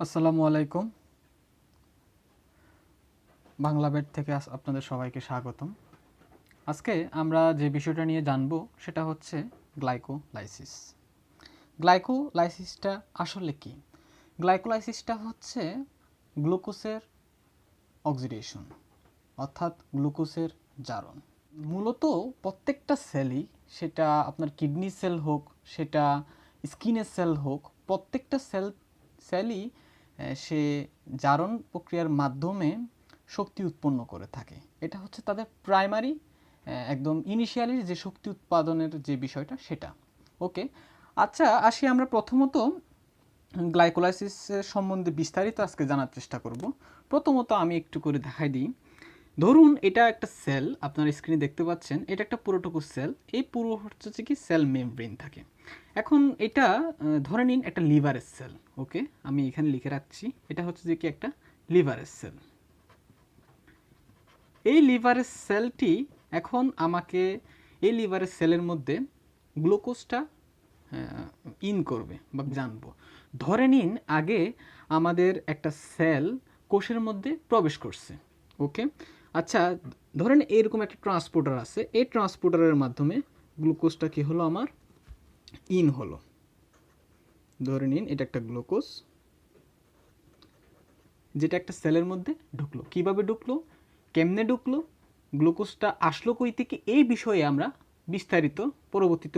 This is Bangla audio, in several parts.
আসসালামু আলাইকুম। বাংলা বেড থেকে আপনাদের সবাইকে স্বাগতম। আজকে আমরা যে বিষয়টা নিয়ে জানব সেটা হচ্ছে গ্লাইকোলাইসিস। গ্লাইকোলাইসিসটা আসলে কি? গ্লাইকোলাইসিসটা হচ্ছে গ্লুকোজের অক্সিডেশন, অর্থাৎ গ্লুকোজের জারণ। মূলত প্রত্যেকটা সেলই, সেটা আপনার কিডনি সেল হোক, সেটা স্কিনের সেল হোক, প্রত্যেকটা সেলই সে জারণ প্রক্রিয়ার মাধ্যমে শক্তি উৎপন্ন করে থাকে। এটা হচ্ছে তাদের প্রাইমারি, একদম ইনিশিয়ালি যে শক্তি উৎপাদনের যে বিষয়টা সেটা। ওকে, আচ্ছা আসি আমরা প্রথমত গ্লাইকোলাইসিসের সম্বন্ধে বিস্তারিত আজকে জানার চেষ্টা করব। প্রথমত আমি একটু করে দেখাই দিই। ধরুন এটা একটা সেল, আপনার স্ক্রিনে দেখতে পাচ্ছেন, এটা একটা পুরোটুকু সেল। এই পুরো হচ্ছে কি সেল মেমব্রেন থাকে। এখন এটা ধরে নিন একটা লিভারের সেল। ওকে, আমি এখানে লিখে রাখছি, এটা হচ্ছে যে কি একটা লিভারের সেল। এই লিভারের সেলটি এখন আমাকে এই লিভারের সেলের মধ্যে গ্লুকোজটা ইন করবে বা জানবো। ধরে নিন আগে আমাদের একটা সেল কোষের মধ্যে প্রবেশ করছে। ওকে, আচ্ছা ধরেন এরকম একটা ট্রান্সপোর্টার আছে, এই ট্রান্সপোর্টারের মাধ্যমে গ্লুকোজটা কি হলো আমার ইন হলো। ধরে নিন এটা একটা গ্লুকোজ যেটা একটা সেলের মধ্যে ঢুকলো। কিভাবে ঢুকলো, কেমনে ঢুকলো, গ্লুকোজটা আসলো কই থেকে, এই বিষয়ে আমরা বিস্তারিত পরবর্তী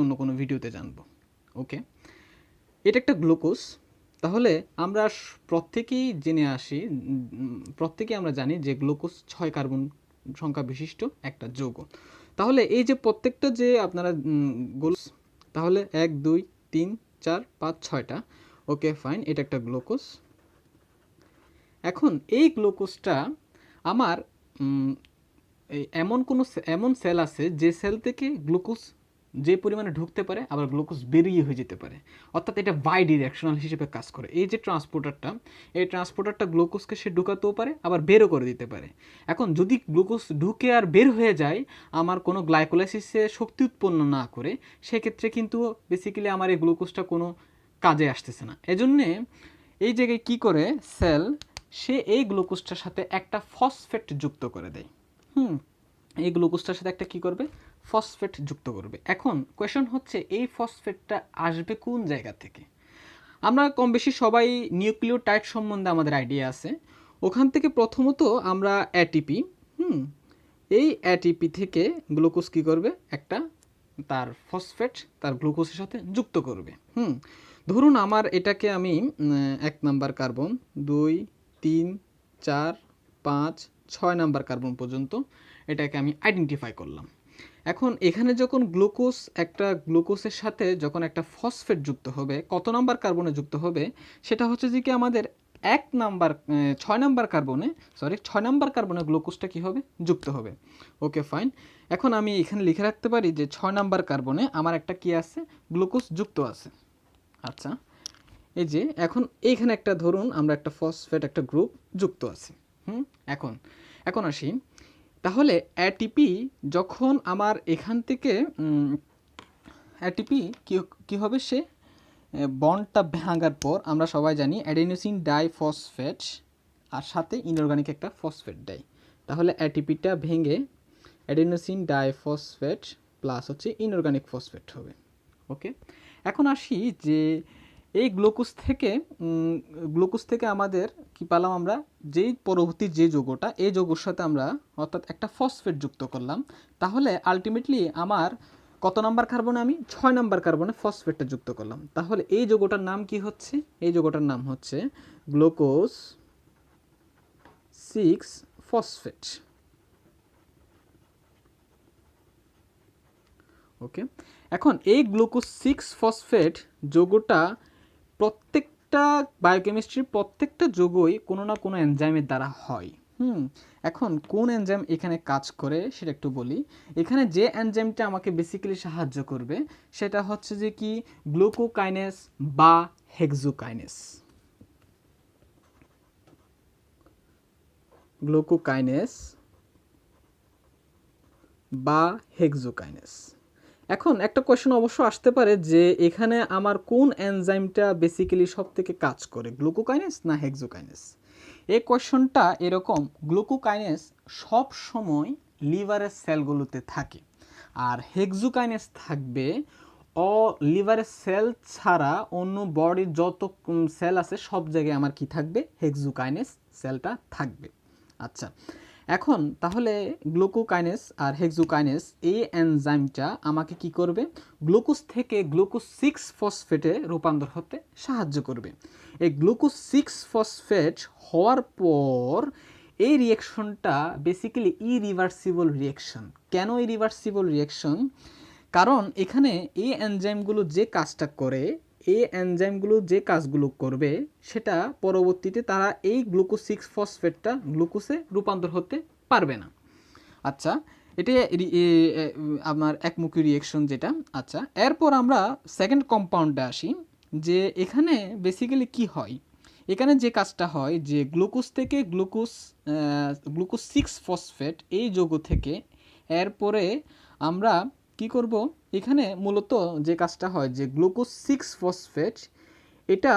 অন্য কোনো ভিডিওতে জানবো। ওকে, এটা একটা গ্লুকোজ। তাহলে আমরা প্রত্যেকেই জেনে আসি, প্রত্যেকেই আমরা জানি যে গ্লুকোজ 6 কার্বন সংখ্যা বিশিষ্ট একটা যৌগ। তাহলে এই যে প্রত্যেকটা যে আপনারা গোলস, তাহলে 1 2 3 4 5 6টা। ওকে ফাইন, এটা একটা গ্লুকোজ। এখন এই গ্লুকোজটা আমার এমন সেল আছে যে সেল থেকে গ্লুকোজ যে পরিমাণে ঢুকতে পারে, আবার গ্লুকোজ বেরিয়ে হয়ে যেতে পারে, অর্থাৎ এটা বাই ডিরেকশনাল হিসেবে কাজ করে। এই যে ট্রান্সপোর্টারটা, এই ট্রান্সপোর্টারটা গ্লুকোজকে সে ঢুকাতেও পারে, আবার বেরও করে দিতে পারে। এখন যদি গ্লুকোজ ঢুকে আর বের হয়ে যায় আমার কোনো গ্লাইকোলাইসিসে শক্তি উৎপন্ন না করে, সেক্ষেত্রে কিন্তু বেসিক্যালি আমার এই গ্লুকোজটা কোনো কাজে আসতেছে না। এজন্যে এই জায়গায় কি করে সেল, সে এই গ্লুকোজটার সাথে একটা ফসফেট যুক্ত করে দেয়। এই গ্লুকোজটার সাথে একটা কি করবে, ফসফেট যুক্ত করবে। এখন কোয়েশন হচ্ছে এই ফসফেটটা আসবে কোন জায়গা থেকে? আমরা কম বেশি সবাই নিউক্লিওটাইড সম্বন্ধে আমাদের আইডিয়া আছে। ওখান থেকে প্রথমত আমরা এটিপি, এই এটিপি থেকে গ্লুকোজ কি করবে, একটা তার ফসফেট তার গ্লুকোজের সাথে যুক্ত করবে। ধরুন আমার এটাকে আমি 1 নাম্বার কার্বন, 2 3 4 5 6 নাম্বার কার্বন পর্যন্ত এটাকে আমি আইডেন্টিফাই করলাম। এখন এখানে যখন একটা গ্লুকোজের সাথে যখন একটা ফসফেট যুক্ত হবে, কত নাম্বার কার্বনে যুক্ত হবে, সেটা হচ্ছে যে কি আমাদের 6 নাম্বার কার্বনে গ্লুকোজটা কি হবে, যুক্ত হবে। ওকে ফাইন, এখন আমি এখানে লিখে রাখতে পারি যে 6 নাম্বার কার্বনে আমার একটা কি আছে, গ্লুকোজ যুক্ত আছে। আচ্ছা, এই যে এখন এইখানে একটা ধরুন আমরা একটা ফসফেট একটা গ্রুপ যুক্ত আছে। এখন এখন আসি, তাহলে এটিপি যখন আমার এখান থেকে এটিপি কি হবে, সে বন্ডটা ভাঙার পর আমরা সবাই জানি অ্যাডিনোসিন ডাইফসফেট আর সাথে ইনঅর্গানিক একটা ফসফেট দেয়। তাহলে এটিপিটা ভেঙে অ্যাডিনোসিন ডাইফসফেট প্লাস হচ্ছে ইনঅর্গানিক ফসফেট হবে। ওকে, এখন আসি যে এই গ্লুকোজ থেকে আমাদের কি পেলাম আমরা, যেই পরবর্তী যে যৌগটা, এই যৌগের সাথে আমরা অর্থাৎ একটা ফসফেট যুক্ত করলাম। তাহলে আলটিমেটলি আমার কত নাম্বার কার্বনে, আমি 6 নাম্বার কার্বনে ফসফেটটা যুক্ত করলাম। তাহলে এই যৌগটার নাম কি হচ্ছে, এই যৌগটার নাম হচ্ছে গ্লুকোজ 6 ফসফেট। ওকে, এখন এই গ্লুকোজ 6 ফসফেট যৌগটা প্রত্যেকটা বায়োকেমিস্ট্রির প্রত্যেকটা যৌগই কোনো না কোনো এনজাইমের দ্বারা হয়। এখন কোন এনজাইম এখানে কাজ করে সেটা একটু বলি। এখানে যে এনজাইমটা আমাকে বেসিক্যালি সাহায্য করবে সেটা হচ্ছে যে কি গ্লুকোকাইনেস বা হেক্সোকাইনেস। গ্লুকোকাইনেস বা হেক্সোকাইনেস। এখন একটা কোয়েশ্চেন অবশ্য আসতে পারে যে এখানে আমার কোন এনজাইমটা বেসিক্যালি সব থেকে কাজ করে, গ্লুকোকাইনেস না হেক্সোকাইনেস? এই কোয়েশ্চনটা এরকম, গ্লুকোকাইনেস সব সময় লিভারের সেলগুলোতে থাকে, আর হেক্সোকাইনেস থাকবে লিভারের সেল ছাড়া অন্য বডির যত সেল আছে সব জায়গায় আমার কি থাকবে, হেক্সোকাইনেস সেলটা থাকবে। আচ্ছা, এখন তাহলে গ্লুকোকাইনেস আর হেক্সোকাইনেস এই এনজাইমটা আমাকে কি করবে, গ্লুকোজ থেকে গ্লুকোজ 6 ফসফেটে রূপান্তর হতে সাহায্য করবে। এই গ্লুকোজ 6 ফসফেট হওয়ার পর এই রিঅ্যাকশনটা বেসিক্যালি ইরিভার্সিবল রিঅ্যাকশন। কেন ইরিভার্সিবল রিঅ্যাকশন? কারণ এখানে এই এনজাইমগুলো যে কাজটা করে, এই এনজাইমগুলো যে কাজগুলো করবে সেটা পরবর্তীতে তারা এই গ্লুকোজ 6 ফসফেটটা গ্লুকোজে রূপান্তর হতে পারবে না। আচ্ছা, এটা আমার একমুখী রিঅ্যাকশন যেটা। আচ্ছা, এরপর আমরা সেকেন্ড কম্পাউন্ডে আসি, যে এখানে বেসিক্যালি কি হয়। এখানে যে কাজটা হয় যে গ্লুকোজ থেকে গ্লুকোজ 6 ফসফেট এই যৌগ থেকে এরপরে আমরা কি করব, এখানে মূলত যে কাজটা হয় যে গ্লুকোজ 6 ফসফেট এটা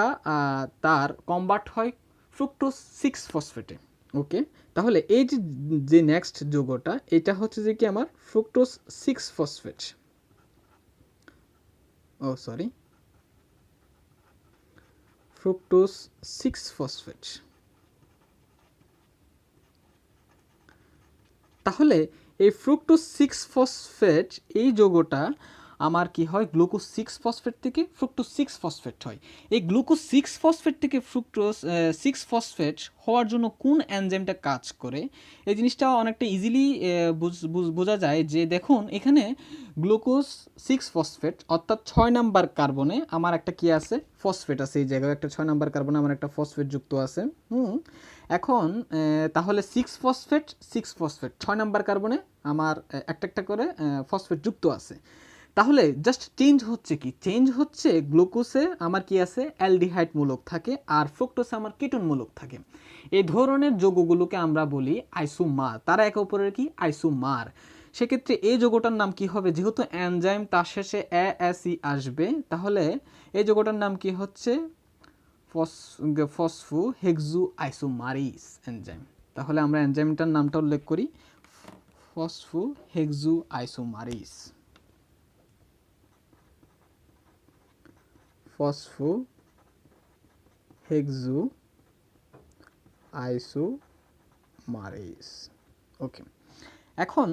তার কনভার্ট হয় ফ্রুক্টোজ 6 ফসফেটে। ওকে, তাহলে এই যে নেক্সট যৌগটা এটা হচ্ছে যে কি আমার ফ্রুক্টোজ 6 ফসফেট, ও সরি, ফ্রুক্টোজ 6 ফসফেট। তাহলে এই ফ্রুক্টোজ 6 ফসফেট এই যৌগটা আমার কি হয়, গ্লুকোজ 6 ফসফেট থেকে ফ্রুক্টোজ 6 ফসফেট হয়। এই গ্লুকোজ 6 ফসফেট থেকে ফ্রুক্টোজ 6 ফসফেট হওয়ার জন্য কোন এনজাইমটা কাজ করে, এই জিনিসটা অনেকটা ইজিলি বোঝা যায়। যে দেখুন এখানে গ্লুকোজ 6 ফসফেট অর্থাৎ 6 নাম্বার কার্বনে আমার একটা কি আছে, ফসফেট আছে। এই জায়গায় একটা 6 নাম্বার কার্বনে আমার একটা ফসফেট যুক্ত আছে। এখন তাহলে 6 ফসফেট 6 ফসফেট 6 নাম্বার কার্বনে আমার একটা একটা করে ফসফেট যুক্ত আছে। তাহলে জাস্ট চেঞ্জ হচ্ছে কি, চেঞ্জ হচ্ছে গ্লুকোজে আমার কি আছে, অ্যালডিহাইড মূলক থাকে, আর ফ্রুক্টোজে আমার কিটোন মূলক থাকে। এই ধরনের যৌগগুলোকে আমরা বলি আইসোমার, তারা একে অপরের কি আইসোমার। সেক্ষেত্রে এই যৌগটার নাম কি হবে, যেহেতু এনজাইম তার শেষে এএসই আসবে, তাহলে এই যৌগটার নাম কি হচ্ছে, ফসফো হেক্সো আইসোমারিস এনজাইম। তাহলে আমরা এনজাইমটার নামটা উল্লেখ করি, ফসফো হেক্সো আইসোমারিস, ফসফো হেক্সো আইসোমারেস। ওকে, এখন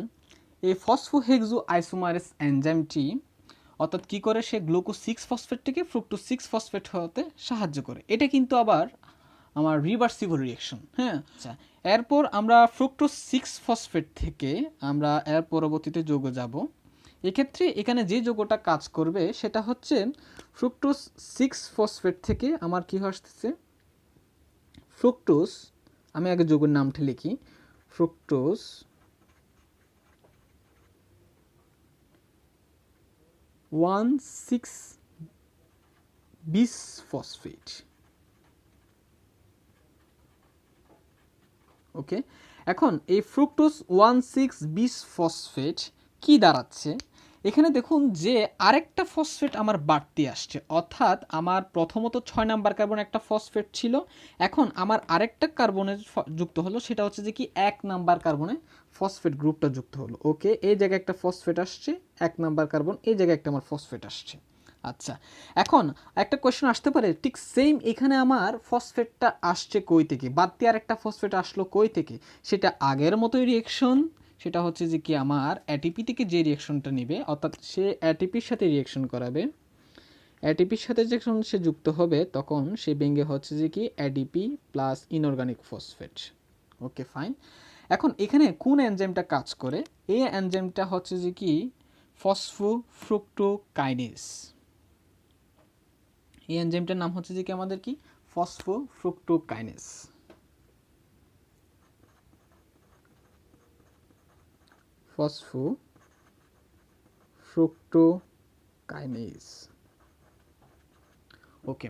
এই ফসফো হেক্সো আইসোমারেস এনজাইমটি অর্থাৎ কি করে, সে গ্লুকোজ 6 ফসফেট থেকে ফ্রুক্টোজ 6 ফসফেট হতে সাহায্য করে। এটা কিন্তু আবার আমার রিভার্সিবল রিঅ্যাকশন। হ্যাঁ, আচ্ছা, এরপর আমরা ফ্রুক্টোজ 6 ফসফেট থেকে আমরা এর পরবর্তীতে যৌগ যাব। এক্ষেত্রে এখানে যে যৌগটা কাজ করবে সেটা হচ্ছে ফ্রুক্টোজ 6 ফসফেট থেকে আমার কি আসতেছে, ফ্রুক্টোজ, আমি আগে যৌগের নামটা লিখি, ফ্রুক্টোজ 1,6 বিসফসফেট। ওকে, এখন এই ফ্রুক্টোজ 1,6 বিসফসফেট কি দাঁড়াচ্ছে, এখানে দেখুন যে আরেকটা ফসফেট আমার বাড়তি আসছে, অর্থাৎ আমার প্রথমত 6 নাম্বার কার্বন একটা ফসফেট ছিল, এখন আমার আরেকটা কার্বনের যুক্ত হলো, সেটা হচ্ছে যে কি 1 নাম্বার কার্বনে ফসফেট গ্রুপটা যুক্ত হলো। ওকে, এই জায়গায় একটা ফসফেট আসছে 1 নাম্বার কার্বন, এই জায়গায় একটা আমার ফসফেট আসছে। আচ্ছা, এখন একটা কোয়েশ্চেন আসতে পারে, ঠিক সেম এখানে আমার ফসফেটটা আসছে কই থেকে, বাড়তি আরেকটা ফসফেট আসলো কই থেকে, সেটা আগের মতোই রিঅ্যাকশন, সেটা হচ্ছে যে কি আমার অ্যাটিপি থেকে যে রিঅ্যাকশনটা নেবে, অর্থাৎ সে অ্যাটিপির সাথে রিঅ্যাকশন করাবে, অ্যাটিপির সাথে যখন সে যুক্ত হবে তখন সে ভেঙে হচ্ছে যে কি অ্যাডিপি প্লাস ইনঅর্গানিক ফসফেট। ওকে, ফাইন। এখন এখানে কোন এনজাইমটা কাজ করে, এই এনজাইমটা হচ্ছে যে কি ফসফোফ্রুক্টোকাইনেজ। এই এনজাইমটার নাম হচ্ছে যে কি আমাদের কি ফসফোফ্রুক্টোকাইনেজ। ফসফোফ্রুক্টোকাইনেজ। ওকে,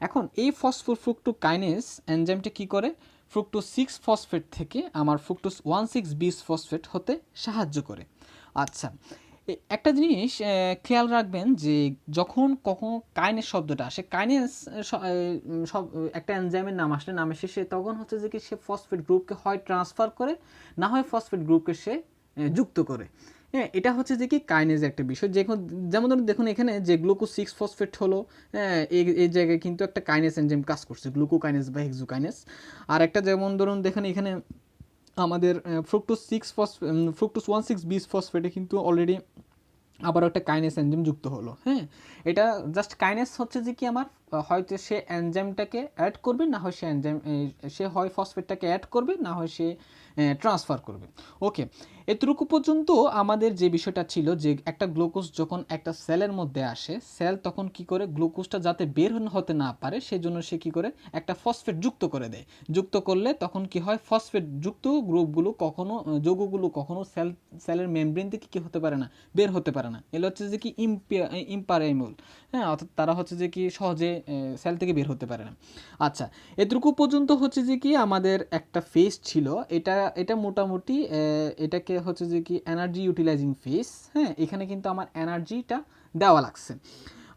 এখন এই ফসফোফ্রুক্টোকাইনেজ এনজাইমটা কি করে, ফ্রুক্টোজ 6 ফসফেট থেকে আমার ফ্রুক্টোজ 1,6 বিসফসফেট হতে সাহায্য করে। আচ্ছা, একটা জিনিস খেয়াল রাখবেন যে যখন কখনো কাইনেস শব্দটা আসে, কাইনেস সব একটা এনজাইমের নাম আসলে নামের শেষে, তখন হচ্ছে যে কি সে ফসফেট গ্রুপকে হয় ট্রান্সফার করে, না হয় ফসফেট গ্রুপকে সে যুক্ত করে। হ্যাঁ, এটা হচ্ছে যে কি কাইনেজ একটা বিষয়। যেমন ধরুন দেখুন এখানে যে গ্লুকোজ 6 ফসফেট হলো, হ্যাঁ, এই জায়গায় কিন্তু একটা কাইনেস এনজাইম কাজ করছে, গ্লুকোকাইনেস বা হেক্সোকাইনেস। আর একটা যেমন ধরুন দেখেন এখানে আমাদের ফ্রুক্টোজ 1,6 বিস ফসফেটে কিন্তু অলরেডি আবার একটা কাইনেস এনজাইম যুক্ত হলো। হ্যাঁ, এটা জাস্ট কাইনেস হচ্ছে যে কি আমার হয়তো সে এনজাইমটাকে অ্যাড করবে, না হয় সে হয় ফসফেটটাকে অ্যাড করবে, না হয় সে ট্রান্সফার করবে। ওকে, এতটুকু পর্যন্ত আমাদের যে বিষয়টা ছিল যে একটা গ্লুকোজ যখন একটা সেলের মধ্যে আসে, সেল তখন কি করে গ্লুকোজটা যাতে বের হতে না পারে সেজন্য সে কি করে একটা ফসফেট যুক্ত করে দেয়। যুক্ত করলে তখন কি হয়, ফসফেট যুক্ত গ্রুপগুলো কখনো যৌগগুলো কখনো সেলের মেমব্রেন থেকে কি হতে পারে না, বের হতে পারে না। এগুলো হচ্ছে যে কি ইম্পারেবল। হ্যাঁ, অর্থাৎ তারা হচ্ছে যে কি সহজে সেল থেকে বের হতে পারে না। আচ্ছা, এতটুকু পর্যন্ত হচ্ছে যে কি আমাদের একটা ফেজ ছিল। এটা মোটামুটি এটাকে হচ্ছে যে কি এনার্জি ইউটিলাইজিং ফেজ। হ্যাঁ, এখানে কিন্তু আমার এনার্জিটা দেওয়া লাগছে।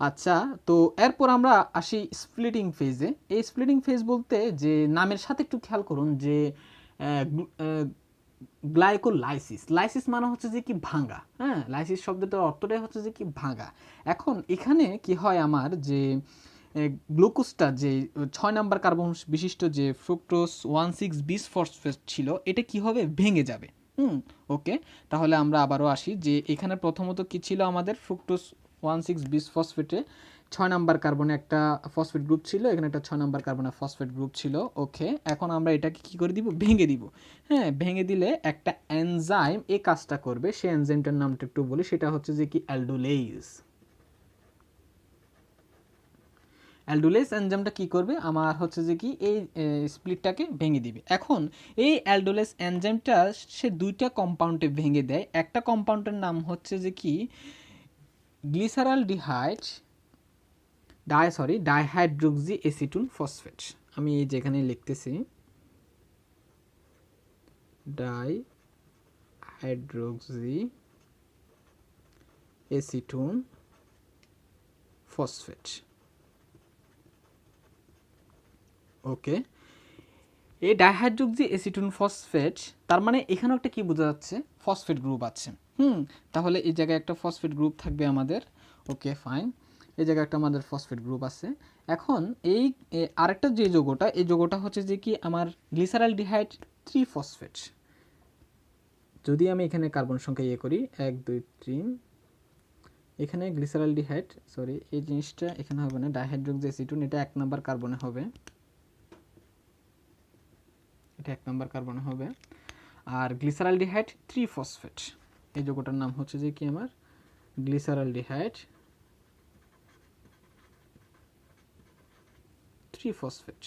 আচ্ছা, তো এরপর আমরা আসি স্প্লিটিং ফেজে। এই স্প্লিটিং ফেজ বলতে যে নামের সাথে একটু খেয়াল করুন যে গ্লাইকোলাইসিস, লাইসিস মানে হচ্ছে যে কি ভাঙা। হ্যাঁ, লাইসিস শব্দটার অর্থটাই হচ্ছে যে কি ভাঙা। এখন এখানে কি হয় আমার যে গ্লুকোজটা যে 6 নাম্বার কার্বন বিশিষ্ট যে ফ্রুক্টোজ 1,6 বিস ফসফেট ছিল, এটা কি হবে, ভেঙে যাবে। ওকে, তাহলে আমরা আবারও আসি যে এখানে প্রথমত কি ছিল, আমাদের ফ্রুক্টোজ 1,6 বিস ফসফেটে 6 নাম্বার কার্বনে একটা ফসফেট গ্রুপ ছিল, এখানে একটা 6 নাম্বার কার্বনের ফসফেট গ্রুপ ছিল। ওকে, এখন আমরা এটাকে কি করে দিব, ভেঙে দিব। হ্যাঁ, ভেঙে দিলে একটা এনজাইম এই কাজটা করবে, সেই এনজাইমটার নামটা একটু বলি, সেটা হচ্ছে যে কি অ্যালডোলেজ। অ্যালডোলেজ এনজাইমটা কি করবে, আমার হচ্ছে যে কি এই স্প্লিটটাকে ভেঙে দিবে। এখন এই অ্যালডোলেজ এনজাইমটা সে দুইটা কম্পাউন্ডে ভেঙে দেয়। একটা কম্পাউন্ডের নাম হচ্ছে যে কি গ্লিসারালডিহাইড ডাইহাইড্রোক্সি এসিটুন ফসফেট। আমি এই যেখানে লিখতেছি ডাইহাইড্রোক্সি এসিটুন ফসফেট। ওকে, এই ডাইহাইড্রোক্সি এসিটুন ফসফেট, তার মানে এখানেও একটা কি বোঝা যাচ্ছে, ফসফেট গ্রুপ আছে। তাহলে এই জায়গায় একটা ফসফেট গ্রুপ থাকবে আমাদের। ওকে, ফাইন, এই জায়গায় একটা আমাদের ফসফেট গ্রুপ আছে। এখন এই আরেকটা যে যৌগটা, এই যৌগটা হচ্ছে যে কি আমার গ্লিসারালডিহাইড 3 ফসফেট। যদি আমি এখানে কার্বন সংখ্যা ইয়ে করি 1 2 3, এখানে গ্লিসারালডিহাইড, সরি এই জিনিসটা এখানে হবে না, ডাইহাইড্রোক্সি এসিটুন, এটা 1 নাম্বার কার্বনে হবে, এটা 1 নাম্বার কার্বনে হবে। আর গ্লিসারালডিহাইড 3 ফসফেট, এই যৌগটার নাম হচ্ছে যে কি আমার গ্লিসারালডিহাইড 3 ফসফেট।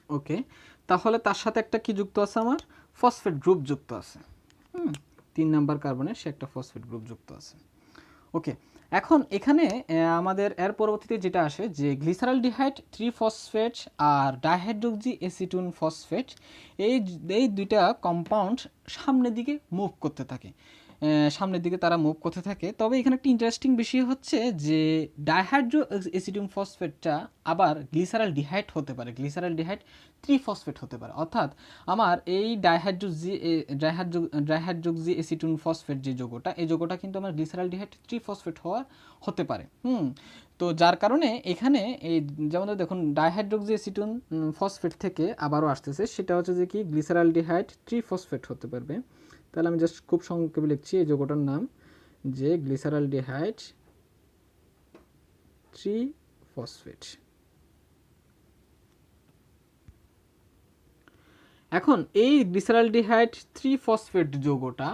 ওকে, তাহলে তার সাথে একটা কি যুক্ত আছে, আমার ফসফেট গ্রুপ যুক্ত আছে। 3 নাম্বার কার্বনে সে একটা ফসফেট গ্রুপ যুক্ত আছে। ওকে, এখন এখানে আমাদের এর পরবর্তীতে যেটা আসে যে গ্লিসারালডিহাইড 3 ফসফেট আর ডাইহাইড্রোক্সি এসিটুন ফসফেট, এই দুইটা কম্পাউন্ড সামনের দিকে মুভ করতে থাকে, সামনের দিকে তারা মুভ করতে থাকে। তবে এখানে একটা ইন্টারেস্টিং বিষয় হচ্ছে যে ডাইহাইড্রো এসিটিউম ফসফেটটা আবার গ্লিসারালডিহাইড হতে পারে, গ্লিসারালডিহাইড 3 ফসফেট হতে পারে। অর্থাৎ আমার এই ডাইহাইড্রোক্সি এসিটিউন ফসফেট যে যৌগটা, এই যৌগটা কিন্তু আমার গ্লিসারালডিহাইড 3 ফসফেট হতে পারে। তো যার কারণে এখানে এই যেমন দেখুন ডাইহাইড্রোক্সি এসিটিউন ফসফেট থেকে আবারও আসতেছে, সেটা হচ্ছে যে কি গ্লিসারালডিহাইড 3 ফসফেট হতে পারবে। তাহলে আমি জাস্ট খুব সংক্ষেপে লিখছি এই যৌগটার নাম যে গ্লিসারালডিহাইড 3 ফসফেট। এখন এই গ্লিসারালডিহাইড 3 ফসফেট যৌগটা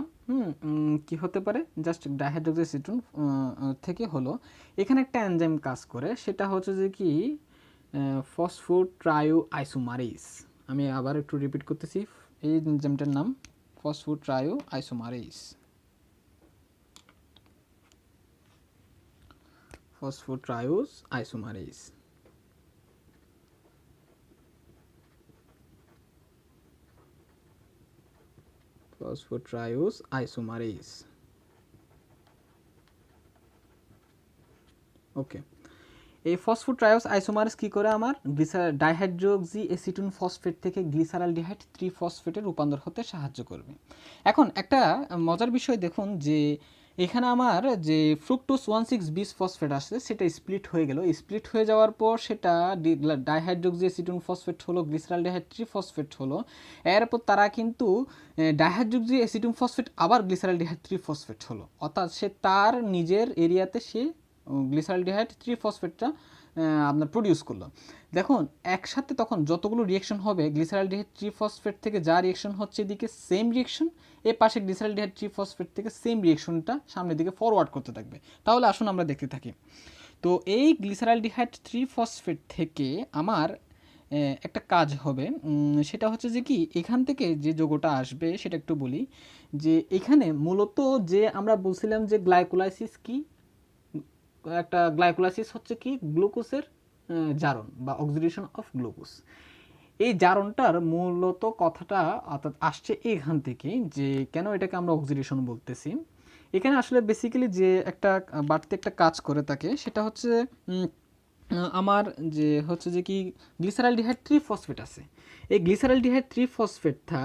কি হতে পারে, জাস্ট ডাইহাইড্রোক্সি এসিটোন থেকে হলো, এখানে একটা এনজাইম কাজ করে, সেটা হচ্ছে যে কি ফসফোট্রাইও আইসোমারেজ। আমি আবার একটু রিপিট করতেছি, এই এনজাইমটার নাম ফসফোট্রাইও আইসোমারেজ, ফসফোট্রাইওস আইসোমারেজ। ফসফোট্রায়োস আইসোমারেজ। ওকে, এই ফসফোট্রায়োস আইসোমারেজ কি করে আমার ডাইহাইড্রোক্সি এসিটোন ফসফেট থেকে গ্লিসারালডিহাইড 3 ফসফেটে রূপান্তর হতে সাহায্য করবে। এখন একটা মজার বিষয় দেখুন যে এখানে আমার যে ফ্রুক্টোজ 1,6 বিস ফসফেট আসছে সেটা স্প্লিট হয়ে গেল। স্প্লিট হয়ে যাওয়ার পর সেটা ডাইহাইড্রোক্সি এসিটোন ফসফেট হলো, গ্লিসারালডিহাইড 3 ফসফেট হলো। এরপর তারা কিন্তু ডাইহাইড্রোক্সি এসিটোন ফসফেট আবার গ্লিসারালডিহাইড 3 ফসফেট হলো, অর্থাৎ সে তার নিজের এরিয়াতে সে গ্লিসারালডিহাইড 3 ফসফেটটা আপনার প্রডিউস করলো। দেখুন একসাথে তখন যতগুলো রিয়েকশন হবে গ্লিসারালডিহাইড 3 ফসফেট থেকে যা রিয়েকশন হচ্ছে এদিকে সেম রিয়েকশন, এর পাশে গ্লিসারালডিহাইড 3 ফসফেট থেকে সেম রিয়েকশনটা সামনের দিকে ফরওয়ার্ড করতে থাকবে। তাহলে আসুন আমরা দেখতে থাকি। তো এই গ্লিসারালডিহাইড 3 ফসফেট থেকে আমার একটা কাজ হবে, সেটা হচ্ছে যে কি এখান থেকে যে যৌগটা আসবে সেটা একটু বলি। যে এখানে মূলত যে আমরা বলছিলাম যে গ্লাইকোলাইসিস কি, একটা গ্লাইকোলাইসিস হচ্ছে কি গ্লুকোজের জারণ বা অক্সিডেশন অফ গ্লুকোজ। এই জারণটার মূলত কথাটা অর্থাৎ আসছে এখান থেকে, যে কেন এটাকে আমরা অক্সিডেশন বলতেছি। এখানে আসলে বেসিক্যালি যে একটা বাড়তি একটা কাজ করে থাকে সেটা হচ্ছে আমার যে হচ্ছে যে কি গ্লিসারালডিহাইড 3 ফসফেট আছে। এই গ্লিসারালডিহাইড 3 ফসফেটটা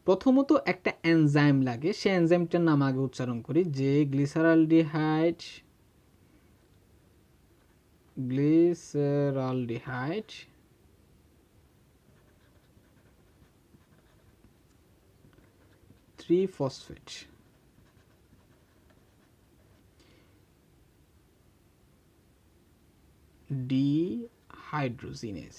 প্রথমত একটা এনজাইম লাগে, সেই এনজাইমটার নাম আগে উচ্চারণ করি, যে glyceraldehyde 3 phosphate dehydrogenase.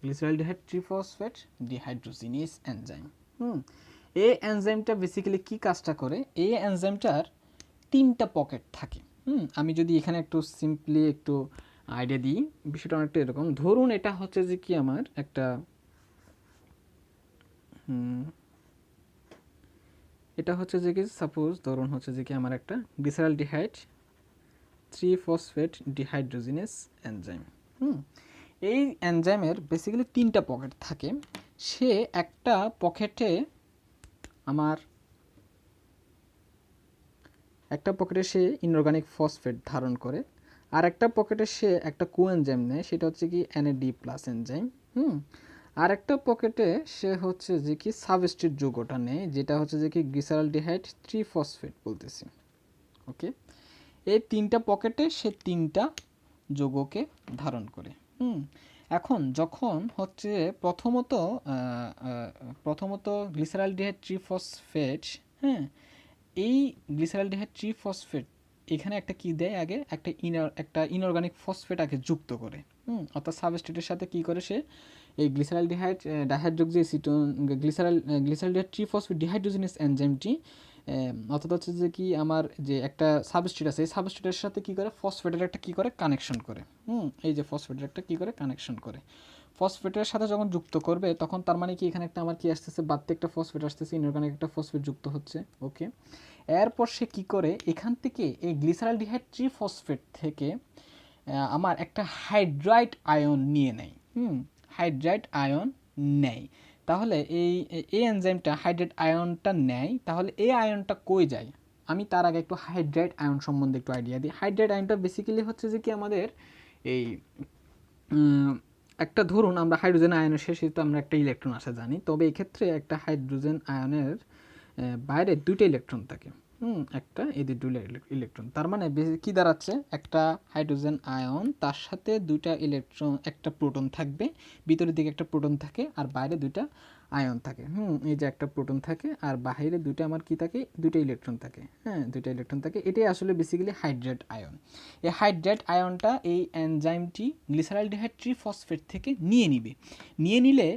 Glyceraldehyde 3 phosphate dehydrogenase enzyme. এই এনজাইমটা বেসিক্যালি কি কাজটা করে, এই এনজাইমটার 3টা পকেট থাকে। আমি যদি এখানে একটু সিম্পলি একটু আইডিয়া দিই, বিষয়টা অনেকটা এরকম। ধরুন এটা হচ্ছে যে কি আমার একটা এটা হচ্ছে যে কি সাপোজ ধরুন হচ্ছে যে কি আমার একটা গ্লিসারালডিহাইড 3 ফসফেট ডিহাইড্রোজিনেস এনজাইম। এই এনজাইমের বেসিক্যালি 3টা পকেট থাকে। সে একটা পকেটে আমার একটা পকেটে সে ইনঅর্গানিক ফসফেট ধারণ করে, আর একটা পকেটে সে একটা কোএনজাইম নেয়, সেটা হচ্ছে কি NAD+ এনজাইম। আর একটা পকেটে সে হচ্ছে যে কি সাবস্ট্রেট যৌগটা নেয়, যেটা হচ্ছে যে কি গ্লিসারালডিহাইড 3 ফসফেট বলতেছি। ওকে, এই 3টা পকেটে সে 3টা যৌগকে ধারণ করে। এখন যখন হচ্ছে প্রথমত গ্লিসারালডিহাইড 3 ফসফেট, এই গ্লিসারালডিহাইড 3 ফসফেট এখানে একটা কি দেয়, আগে একটা ইনঅর্গানিক ফসফেট আগে যুক্ত করে। অর্থাৎ সাবস্ট্রেটের সাথে কি করে সে এই glyceraldehyde dihydroxy acetone glyceraldehyde 3 phosphate dehydrogenase এনজাইমটি, অর্থাৎ হচ্ছে যে কি আমার যে একটা সাবস্ট্রেট আছে এই সাবস্ট্রেটের সাথে কি করে ফসফেটের একটা কি করে কানেকশন করে। এই যে ফসফেটের একটা কি করে কানেকশন করে, ফসফেটের সাথে যখন যুক্ত করবে তখন তার মানে কি এখানে একটা আমার কি আসতেছে, বাড়তি একটা ফসফেট আসতেছে, ইনঅর্গানিক একটা ফসফেট যুক্ত হচ্ছে। ওকে, এরপর সে কি করে এখান থেকে এই গ্লিসারালডিহাইড 3 ফসফেট থেকে আমার একটা হাইড্রাইড আয়ন নিয়ে নেয়। হাইড্রাইড আয়ন নেয়, তাহলে এই এনজাইমটা হাইড্রাইড আয়নটা নেয়, তাহলে এই আয়নটা কই যায়। আমি তার আগে একটু হাইড্রাইড আয়ন সম্বন্ধে একটু আইডিয়া দিই। হাইড্রাইড আয়নটা বেসিক্যালি হচ্ছে যে কি আমাদের এই একটা ধরুন আমরা হাইড্রোজেন আয়নের শেষে তো আমরা একটা ইলেকট্রন আসা জানি, তবে এক্ষেত্রে একটা হাইড্রোজেন আয়নের বাইরে 2টা ইলেকট্রন থাকে। একটা এদের 2টা ইলেকট্রন, তার মানে কি দাঁড়াচ্ছে, একটা হাইড্রোজেন আয়ন তার সাথে 2টা ইলেকট্রন, একটা প্রোটন থাকবে, ভিতরের দিকে একটা প্রোটন থাকে আর বাইরে 2টা আয়ন থাকে। এই যে একটা প্রোটন থাকে আর বাইরে 2টা আমার কি থাকে, 2টা ইলেকট্রন থাকে। 2টা ইলেকট্রন থাকে, এটাই আসলে বেসিক্যালি হাইড্রাইড আয়ন। এই হাইড্রাইড আয়নটা এই এনজাইমটি গ্লিসারালডিহাইড 3 ফসফেট থেকে নিয়ে নিলে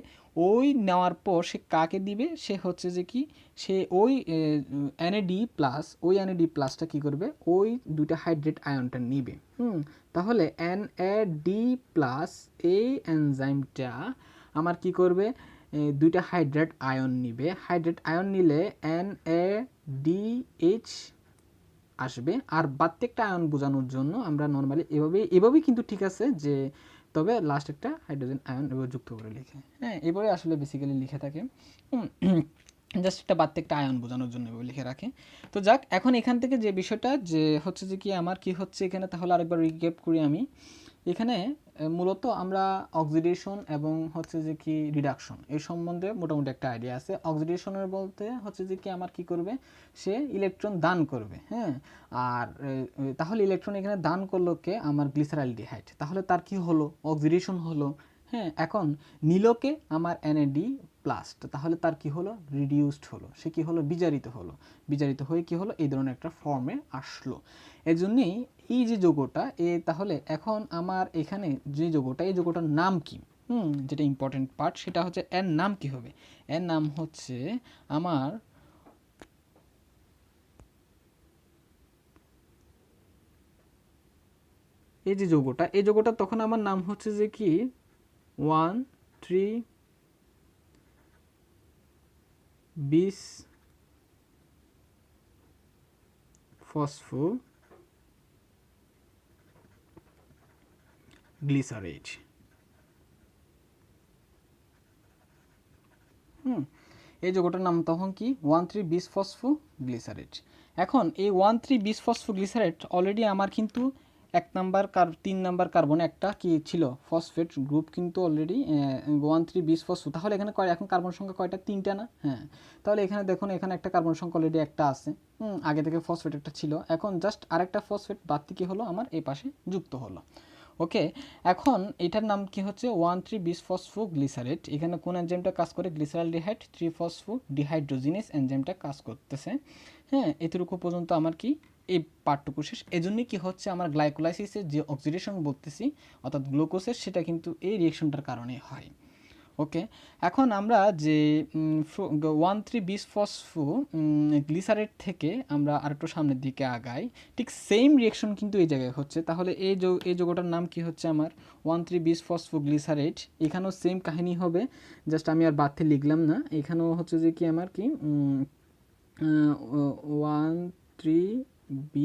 ওই নেওয়ার পর সে কাকে দিবে, সে হচ্ছে যে কি সে ওই NAD+ প্লাসটা কি করবে, ওই 2টা হাইড্রেট আয়নটা নিবে। তাহলে NAD+ এই এনজাইমটা আমার কি করবে, 2টা হাইড্রেট আয়ন নিবে। হাইড্রেট আয়ন নিলে NADH আসবে। আর প্রত্যেকটা আয়ন বোঝানোর জন্য আমরা নর্মালি এভাবেই কিন্তু ঠিক আছে, যে তবে লাস্ট একটা হাইড্রোজেন আয়ন এভাবে যুক্ত করে লিখে, হ্যাঁ এভাবে আসলে বেসিক্যালি লিখে থাকে, জাস্ট একটা প্রত্যেকটা আয়ন বোঝানোর জন্য এভাবে লিখে রাখে। তো যাক, এখন এখান থেকে যে বিষয়টা যে হচ্ছে যে কি আমার কি হচ্ছে এখানে, তাহলে আরেকবার রিক্যাপ করি আমি। এখানে মূলত আমরা অক্সিডেশন এবং হচ্ছে যে কি রিডাকশন এই সম্বন্ধে মোটামুটি একটা আইডিয়া আছে। অক্সিডেশনের বলতে হচ্ছে যে কি আমার কি করবে, সে ইলেকট্রন দান করবে, হ্যাঁ। আর তাহলে ইলেকট্রন এখানে দান করলো কে, আমার গ্লিসারালডিহাইড, তাহলে তার কি হলো, অক্সিডেশন হলো, হ্যাঁ। এখন নিলোকে আমার এনএডি প্লাস, তাহলে তার কি হলো, রিডিউসড হলো, সে কি হলো, বিজারিত হলো, বিজারিত হয়ে কি হলো, এই ধরনের একটা ফর্মে আসলো। এজন্যই এই যে যৌগটা তাহলে এখন আমার এখানে যে যৌগটা, এই যৌগটার নাম কি, যেটা ইম্পর্টেন্ট পার্ট সেটা হচ্ছে এর নাম কি হবে। এর নাম হচ্ছে আমার এই যে যৌগটা, এই যৌগটা তখন আমার নাম হচ্ছে যে কি 1,3 ফসফো গ্লিসারেট। এই যৌগটার নাম তখন কি 1,3-বিসফসফোগ্লিসারেট। এখন এই 1,3-বিসফসফোগ্লিসারেট অলরেডি আমার কিন্তু 3 নাম্বার কার্বনে একটা কি ছিল, ফসফেট গ্রুপ কিন্তু অলরেডি 1,3-বিসফসফো। তাহলে এখানে এখন কার্বন সংখ্যা কয়টা, 3টা না, হ্যাঁ। তাহলে এখানে দেখুন এখানে একটা কার্বন সংখ্যা অলরেডি একটা আছে, আগে থেকে ফসফেট একটা ছিল, এখন জাস্ট আরেকটা ফসফেট বাড়তি কি হলো, আমার এই পাশে যুক্ত হলো। ওকে, এখন এটার নাম কি হচ্ছে 1,3-বিসফসফোগ্লিসারেট। এখানে কোন এনজাইমটা কাজ করে, গ্লিসারালডিহাইড 3-ফসফোডিহাইড্রোজিনেস এনজাইমটা কাজ করতেছে, হ্যাঁ। এতটুকু পর্যন্ত আমার কি এই পার্টটুকু শেষ। এজন্যই কি হচ্ছে আমার গ্লাইকোলাইসিসের যে অক্সিডেশন বলতেছি অর্থাৎ গ্লুকোজের, সেটা কিন্তু এই রিয়েকশনটার কারণে হয়। ওকে, এখন আমরা যে 1,3-বিসফসফো গ্লিসারেট থেকে আমরা আরেকটু সামনের দিকে আগাই, ঠিক সেম রিয়েকশন কিন্তু এই জায়গায় হচ্ছে। তাহলে এই যৌগটার নাম কি হচ্ছে আমার 1,3-বিসফসফো গ্লিসারেট। এখানেও সেম কাহিনী হবে, জাস্ট আমি আর বাড়তি লিখলাম না। এখানেও হচ্ছে যে কি আমার কি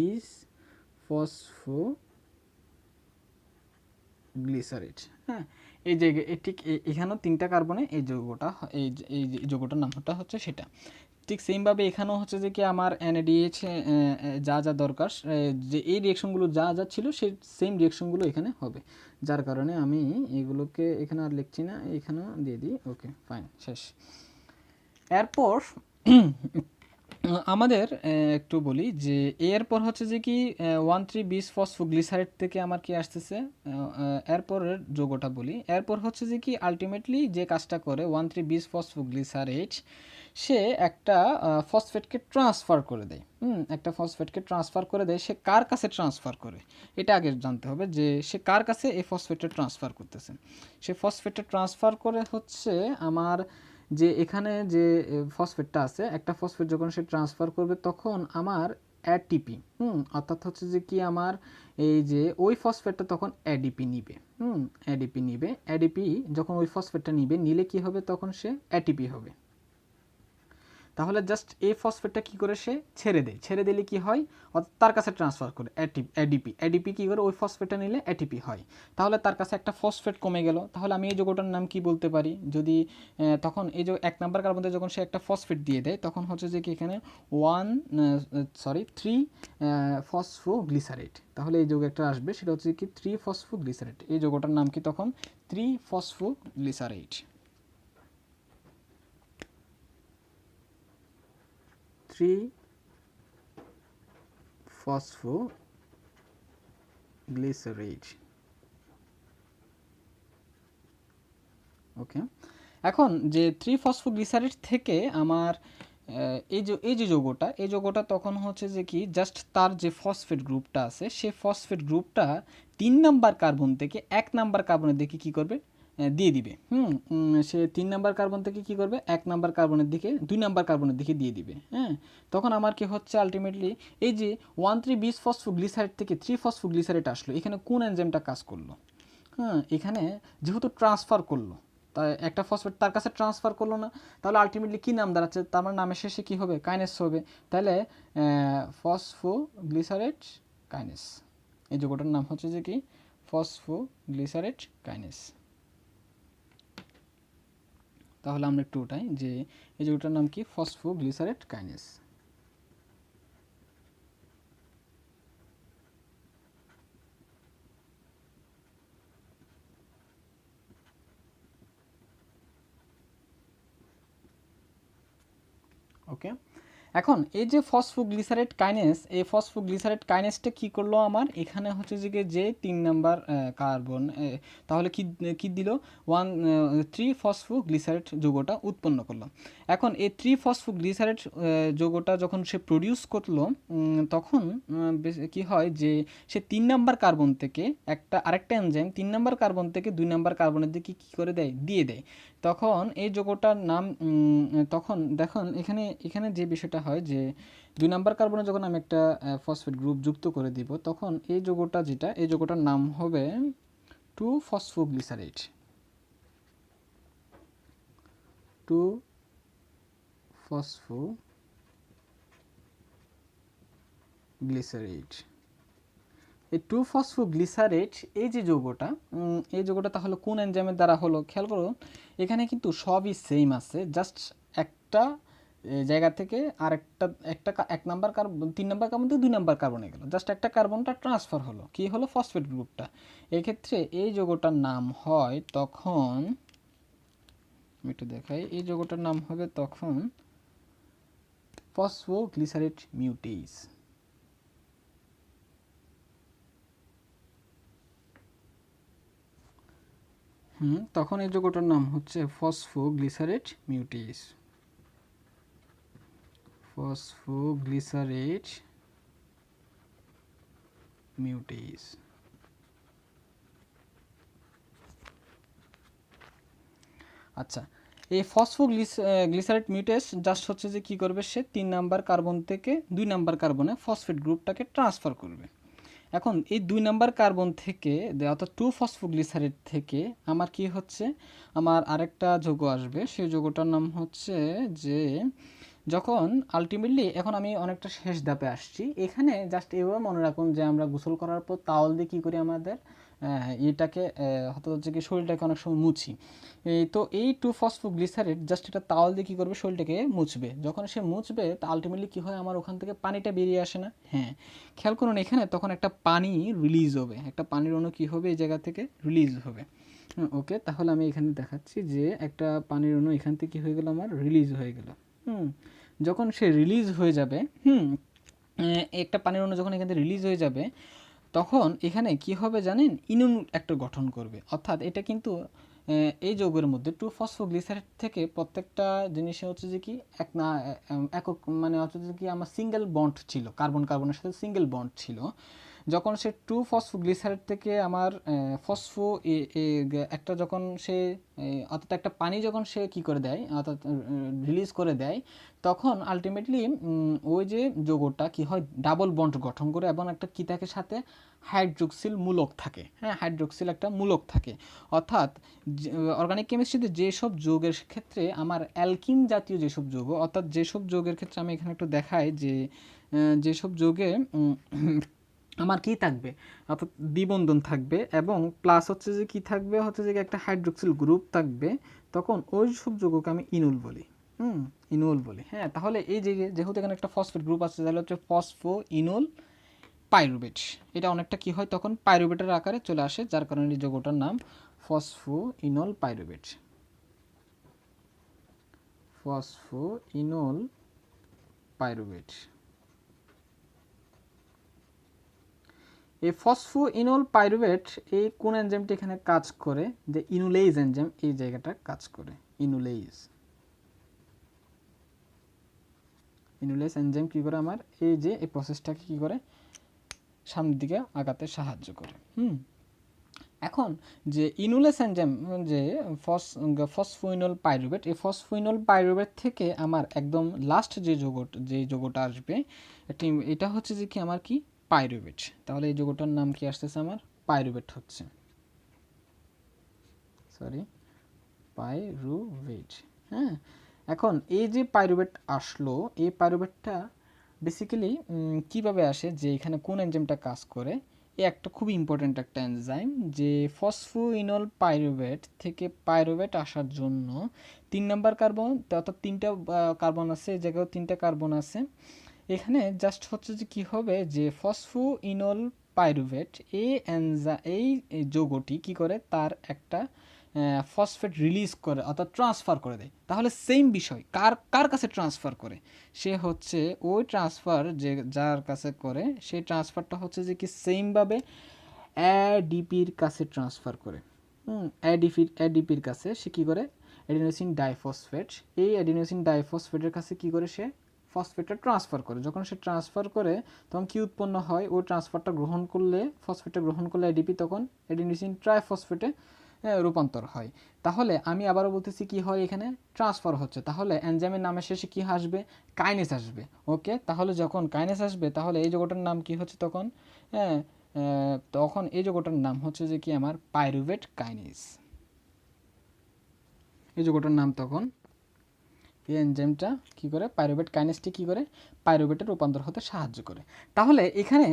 1,3-বিসফসফো গ্লিসারেট, হ্যাঁ। এই যে ঠিক এখানেও 3টা কার্বনে এই যৌগটা, এই যৌগটার নামটা হচ্ছে সেটা। ঠিক সেমভাবে এখানেও হচ্ছে যে কি আমার এনএডিএইচ যা যা দরকার, যে এই রিয়েকশনগুলো যা যা ছিল সেই সেম রিয়েকশনগুলো এখানে হবে, যার কারণে আমি এগুলোকে এখানে আর লিখছি না, এখানেও দিয়ে দিই। ওকে ফাইন, শেষ। এরপর আমাদের একটু বলি যে এরপর হচ্ছে যে কি 1,3-বিসফসফোগ্লিসারেট থেকে আমার কি আসতেছে, এরপরের যৌগটা বলি। এরপর হচ্ছে যে কি আলটিমেটলি যে কাজটা করে 1,3-বিসফসফোগ্লিসারেট, সে একটা ফসফেটকে ট্রান্সফার করে দেয়, একটা ফসফেটকে ট্রান্সফার করে দেয়। সে কার কাছে ট্রান্সফার করে, এটা আগে জানতে হবে যে সে কার কাছে এই ফসফেটটা ট্রান্সফার করতেছে। সে ফসফেটটা ট্রান্সফার করে হচ্ছে আমার যে এখানে যে ফসফেটটা আছে, একটা ফসফেট যখন সে ট্রান্সফার করবে তখন আমার এটিপি, অর্থাৎ হচ্ছে যে কি আমার এই যে ওই ফসফেটটা তখন এডিপি নিবে, এডিপি যখন ওই ফসফেটটা নিলে কি হবে, তখন সে এটিপি হবে। তাহলে জাস্ট এই ফসফেটটা কি করে সে ছেড়ে দিলে কি হয়, তার কাছে ট্রান্সফার করে এডিপি কি করে, ওই ফসফেটটা নিলে এটিপি হয়। তাহলে তার কাছে একটা ফসফেট কমে গেল। তাহলে আমি এই যৌগটার নাম কি বলতে পারি, যদি তখন এই যে 1 নাম্বার কার্বনে যখন সে একটা ফসফেট দিয়ে দেয়, তখন হচ্ছে যে কি এখানে 3-ফসফোগ্লিসারেট। তাহলে এই যৌগ একটা আসবে, সেটা হচ্ছে কি 3-ফসফোগ্লিসারেট। এই যৌগটার নাম কি তখন 3-ফসফোগ্লিসারেট। 3-ফসফোগ্লিসারেট। ওকে, এখন যে 3-ফসফোগ্লিসারেট থেকে আমার এই যে যৌগটা তখন হচ্ছে যে কি জাস্ট তার যে ফসফেট গ্রুপটা আছে, সে ফসফেট গ্রুপটা 3 নাম্বার কার্বন থেকে 1 নাম্বার কার্বনের দিকে কি করবে, দিয়ে দিবে। সে 3 নাম্বার কার্বন থেকে কি করবে, 1 নাম্বার কার্বনের দিকে 2 নাম্বার কার্বনের দিকে দিয়ে দিবে, হ্যাঁ। তখন আমার কি হচ্ছে আলটিমেটলি এই যে 1,3-বিসফসফোগ্লিসারেট থেকে 3-ফসফোগ্লিসারেট আসলো, এখানে কোন এনজাইমটা কাজ করলো, হ্যাঁ। এখানে যেহেতু ট্রান্সফার করলো, তাই একটা ফসফেট তার কাছে ট্রান্সফার করলো না, তাহলে আলটিমেটলি কী নাম দাঁড়াচ্ছে, তার মানে নামের শেষে কী হবে, কাইনেস হবে। তাহলে ফসফোগ্লিসারেট কাইনেস, এই যৌগটার নাম হচ্ছে যে কি ফসফোগ্লিসারেট কাইনেস। তাহলে আমরা একটু ওটাই যে এই যৌগটার নাম কি ফসফোগ্লিসারেট কাইনেস। ওকে, এখন এই যে ফসফোগ্লিসারেট কাইনেস, এই ফসফোগ্লিসারেট কাইনেসটা কি করলো আমার এখানে হচ্ছে যে 3 নাম্বার কার্বন, তাহলে কি কি দিল 3 ফসফোগ্লিসারেট যৌগটা উৎপন্ন করলো। এখন এই 3 ফসফোগ্লিসারেট যৌগটা যখন সে প্রডিউস করলো তখন কি হয় যে সে 3 নাম্বার কার্বন থেকে আরেকটা এনজাইম 3 নাম্বার কার্বন থেকে 2 নাম্বার কার্বনের দিকে কি করে দেয়, দিয়ে দেয়। তখন এই যৌগটার নাম তখন দেখুন এখানে এখানে যে বিষয়টা হয় যে 2 নাম্বার কার্বনে যখন আমি একটা ফসফেট গ্রুপ যুক্ত করে দিব, তখন এই যৌগটা যেটা, এই যৌগটার নাম হবে 2 ফসফোগ্লিসারেট, 2 ফসফোগ্লিসারেট। এই 2 ফসফোগ্লিসারেট এই যে যৌগটা, এই যৌগটা তাহলে কোন এনজাইমের দ্বারা হলো, খেয়াল করো এখানে কিন্তু সবই সেম আছে, জাস্ট একটা জায়গা থেকে আরেকটা এক নাম্বার কার্বন 3 নাম্বার কার্বন থেকে 2 নাম্বার কার্বনে গেল, জাস্ট একটা কার্বনটা ট্রান্সফার হলো, কি হলো ফসফেট গ্রুপটা। এক্ষেত্রে এই যৌগটার নাম হয় তখন, আমি একটু দেখাই, এই যৌগটার নাম হবে তখন ফসফোগ্লিসারেট মিউটেজ। তখন এই যৌগটার নাম হচ্ছে ফসফোগ্লিসারেট মিউটেজ, ফসফোগ্লিসারেট মিউটেজ। আচ্ছা, এই ফসফোগ্লিসারেট মিউটেজ জাস্ট হচ্ছে যে কি করবে, সে 3 নাম্বার কার্বন থেকে 2 নাম্বার কার্বনে ফসফেট গ্রুপটাকে ট্রান্সফার করবে। এখন এই 2 নাম্বার কার্বন থেকে অর্থাৎ 2 ফসফোগ্লিসারেট থেকে আমার কি হচ্ছে, আমার আরেকটা যৌগ আসবে, সেই যৌগটার নাম হচ্ছে যে যখন আলটিমেটলি, এখন আমি অনেকটা শেষ ধাপে আসছি, এখানে জাস্ট এভাবে মনে রাখুন যে আমরা গোসল করার পর তাওয়াল দিয়ে কী করি, আমাদের এটাকে হচ্ছে কি শরীরটাকে অনেক সময় মুছি। তো এই 2 ফসফোগ্লিসারেট জাস্ট এটা তাওয়াল দিয়ে কী করবে, শরীরটাকে মুছবে। যখন সে মুছবে তা আলটিমেটলি কী হয়, আমার ওখান থেকে পানিটা বেরিয়ে আসে না, হ্যাঁ খেয়াল করুন এখানে তখন একটা পানি রিলিজ হবে, একটা পানির অণু কী হবে এই জায়গা থেকে রিলিজ হবে। ওকে, তাহলে আমি এখানে দেখাচ্ছি যে একটা পানির অণু এখান থেকে কী হয়ে গেল, আমার রিলিজ হয়ে গেল। যখন সে রিলিজ হয়ে যাবে, একটা পানির অণু যখন এখান থেকে রিলিজ হয়ে যাবে, তখন এখানে কি হবে জানেন, ইনুন একটা গঠন করবে। অর্থাৎ এটা কিন্তু এই যৌগের মধ্যে 2 ফসফোগ্লিসারেট থেকে প্রত্যেকটা জিনিসে হচ্ছে যে কি একক, মানে হচ্ছে যে কি আমার সিঙ্গেল বন্ড ছিল, কার্বন কার্বনের সাথে সিঙ্গেল বন্ড ছিল। যখন সে 2 ফসফোগ্লিসারেট থেকে আমার ফসফো একটা যখন সে অর্থাৎ একটা পানি যখন সে কি করে দেয়, অর্থাৎ রিলিজ করে দেয়, তখন আলটিমেটলি ওই যে যৌগটা কি হয়, ডাবল বন্ড গঠন করে এবং একটা কি থাকে সাথে, হাইড্রোক্সিল মূলক থাকে। হ্যাঁ, হাইড্রোক্সিল একটা মূলক থাকে। অর্থাৎ অর্গানিক কেমিস্ট্রিতে যেসব যৌগের ক্ষেত্রে আমার অ্যালকিন জাতীয় যেসব যৌগ, অর্থাৎ যেসব যৌগের ক্ষেত্রে আমি এখানে একটু দেখাই যে যেসব যৌগে আমার কি থাকবে, অর্থাৎ দ্বিবন্ধন থাকবে এবং প্লাস হচ্ছে যে কি থাকবে, হচ্ছে যে একটা হাইড্রোক্সিল গ্রুপ থাকবে, তখন ওই সব যৌগকে আমি ইনুল বলি। ইনুল বলি। হ্যাঁ, তাহলে এই যে যেহেতু এখানে একটা ফসফেট গ্রুপ আছে, তাহলে হচ্ছে ফসফো ইনুল পাইরুভেট। এটা অনেকটা কি হয় তখন পাইরুভেটের আকারে চলে আসে, যার কারণে এই যৌগটার নাম ফসফো ইনল পাইরুভেট। ফসফো enol pyruvate. এই ফসফো ইনল পাইরুভেট এই কোন এনজাইমটি এখানে কাজ করে, যে ইনুলেজ এনজাইম এই জায়গাটা কাজ করে। ইনুলেজ এনজাইম কি করে, আমার এই যে এই প্রসেসটাকে কি করে, সামনের দিকে আগাতে সাহায্য করে। এখন যে ইনুলেস এনজাইম, যে ফসফোইনল পাইরুভেট, এই ফসফোইনল পাইরুভেট থেকে আমার একদম লাস্ট যে যৌগটা আসবে, এটা হচ্ছে যে কি আমার কি পাইরুভেট। তাহলে এই যৌগটার নাম কি আসতেছে, আমার পাইরুভেট হচ্ছে, সরি পাইরুভেট। হ্যাঁ, এখন এই যে পাইরুভেট আসলো, এই পাইরুভেটটা বেসিক্যালি কিভাবে আসে, যে এখানে কোন এনজাইমটা কাজ করে, এই একটা খুব ইম্পর্ট্যান্ট একটা এনজাইম, যে ফসফোইনল পাইরুভেট থেকে পাইরুভেট আসার জন্য 3 নাম্বার কার্বন, অর্থাৎ 3টা কার্বন আছে, এই জায়গায় 3টা কার্বন আছে, এখানে জাস্ট হচ্ছে যে কি হবে, যে ফসফোইনল পাইরুভেট এই যৌগটি কি করে, তার একটা ফসফেট রিলিজ করে, অর্থাৎ ট্রান্সফার করে দেয়। তাহলে সেম বিষয় কার কার কাছে ট্রান্সফার করে, সে হচ্ছে ওই ট্রান্সফার যে যার কাছে করে, সেই ট্রান্সফারটা হচ্ছে যে কি সেমভাবে অ্যাডিপির কাছে ট্রান্সফার করে। অ্যাডিপির কাছে সে কী করে, অ্যাডিনোসিন ডাইফসফেট, এই অ্যাডিনোসিন ডাইফসফেটের কাছে কী করে, সে ফসফেটটা ট্রান্সফার করে। যখন সে ট্রান্সফার করে তখন কী উৎপন্ন হয়, ওই ট্রান্সফারটা গ্রহণ করলে, ফসফেটটা গ্রহণ করলে অ্যাডিপি তখন অ্যাডিনোসিন ট্রাইফসফেটে রূপান্তর হয়। তাহলে আমি আবারও বলতেছি কি হয়, এখানে ট্রান্সফার হচ্ছে, তাহলে এনজাইমের নামের শেষে কি আসবে, কাইনেস আসবে। ওকে, তাহলে যখন কাইনেস আসবে তাহলে এই যৌগটার নাম কি হচ্ছে তখন, হ্যাঁ তখন এই যৌগটার নাম হচ্ছে যে কি আমার পাইরুভেট কাইনেস। এই যৌগটার নাম তখন, এই এনজাইমটা কী করে, পাইরুভেট কাইনেসটি কী করে, পাইরুভেটে রূপান্তর হতে সাহায্য করে। তাহলে এখানে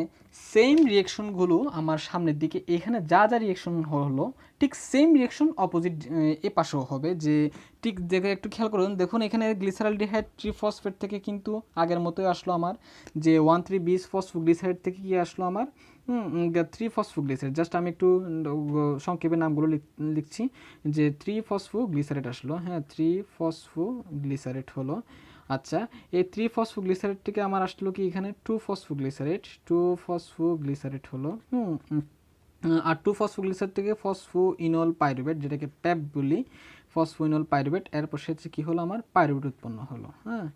সেম রিয়েকশনগুলো আমার সামনের দিকে, এখানে যা যা রিয়েকশন হলো ঠিক সেম রিয়েকশন অপোজিট এ পাশেও হবে। যে ঠিক দেখে একটু খেয়াল করুন, দেখুন এখানে গ্লিসারলডিহাইড ট্রিফসফেট থেকে কিন্তু আগের মতোই আসলো আমার, যে 1,3-বিস ফসফোগ্লিসারাইড থেকে কি আসলো আমার 3-ফসফোগ্লিসারাইড। জাস্ট আমি একটু সংক্ষেপে নামগুলো লিখছি, যে 3-ফসফোগ্লিসারাইড আসলো, হ্যাঁ 3-ফসফোগ্লিসারাইড হলো। আচ্ছা, এই 3-ফসফোগ্লিসারাইড থেকে আমার আসলো কি এখানে 2-ফসফোগ্লিসারাইড হলো। আর 2-ফসফোগ্লিসারাইড থেকে ফসফোইনল পাইরুভেট, যেটাকে প্যাপ বলি, ফসফোইনল পাইরুভেট, এরপর হচ্ছে কি হলো আমার পাইরুভেট উৎপন্ন হলো। হ্যাঁ,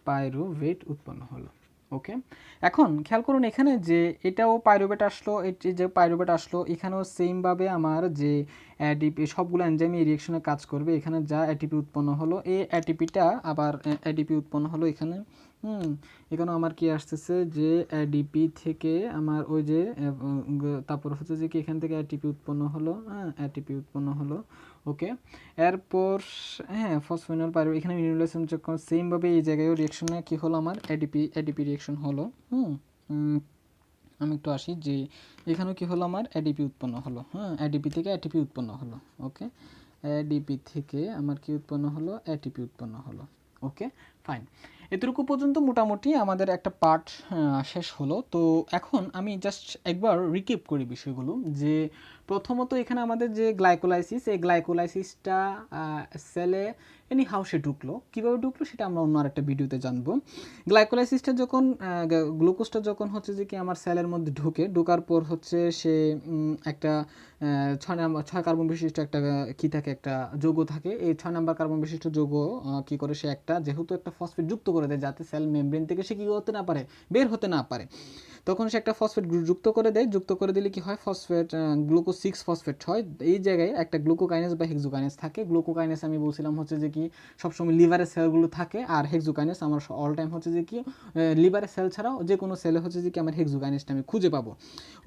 পাইরুভেট উৎপন্ন হলো। ওকে, এখন খেয়াল করুন এখানে যে এটাও পাইরুভেট আসলো, এই যে পাইরুভেট আসলো, এখানেও সেমভাবে আমার যে অ্যাডিপি, সবগুলো এনজাইম এই রিয়েকশনে কাজ করবে। এখানে যা অ্যাটিপি উৎপন্ন হলো, এই অ্যাটিপিটা আবার অ্যাডিপি উৎপন্ন হলো এখানে। এখানেও আমার কি আসতেছে, যে অ্যাডিপি থেকে আমার ওই যে তারপর হচ্ছে যে কি এখান থেকে অ্যাটিপি উৎপন্ন হলো, হ্যাঁ অ্যাটিপি উৎপন্ন হলো। ওকে, এরপর হ্যাঁ ফসফোইনল পাইরুভেট, এখানে মিউনিলেশন যখন সেমভাবে এই জায়গায়ও রিয়েকশনে কি হলো আমার অ্যাডিপি রিয়েকশন হলো। আমি একটু আসি, যে এখানেও কি হলো আমার অ্যাডিপি উৎপন্ন হলো। হ্যাঁ, অ্যাডিপি থেকে অ্যাটিপি উৎপন্ন হলো। ওকে, অ্যাডিপি থেকে আমার কি উৎপন্ন হলো, অ্যাটিপি উৎপন্ন হলো। ওকে, ফাইন, এতটুকু পর্যন্ত মোটামুটি আমাদের একটা পার্ট শেষ হলো। তো এখন আমি জাস্ট একবার রিকেপ করি বিষয়গুলো, যে প্রথমত এখানে আমাদের যে গ্লাইকোলাইসিস, এই গ্লাইকোলাইসিসটা সেলে এনি হাউ সে ঢুকলো, কীভাবে ঢুকলো সেটা আমরা অন্য আরেকটা ভিডিওতে জানবো। গ্লাইকোলাইসিসটা যখন গ্লুকোজটা যখন হচ্ছে যে কি আমার সেলের মধ্যে ঢোকার পর হচ্ছে সে একটা 6 কার্বন বিশিষ্ট একটা কি থাকে, একটা যৌগ থাকে। এই 6 নাম্বার কার্বন বিশিষ্ট যৌগ কি করে, সে একটা যেহেতু একটা ফসফেট যুক্ত করে দেয়, যাতে সেল মেমব্রেন থেকে সে কি হতে না পারে, বের হতে না পারে, তখন সে একটা ফসফেট যুক্ত করে দেয়। যুক্ত করে দিলে কি হয়, ফসফেট গ্লুকোজ 6 ফসফেট হয়। এই জায়গায় একটা গ্লুকোকাইনেস বা হেক্সোকাইনেস থাকে। গ্লুকোকাইনেস আমি বলছিলাম হচ্ছে যে কি সবসময় লিভারের সেলগুলো থাকে, আর হেক্সোকাইনেস আমার অল টাইম হচ্ছে যে কি লিভারের সেল ছাড়াও যে কোনো সেলে হচ্ছে যে কি আমার হেক্সোকাইনেসটা আমি খুঁজে পাবো।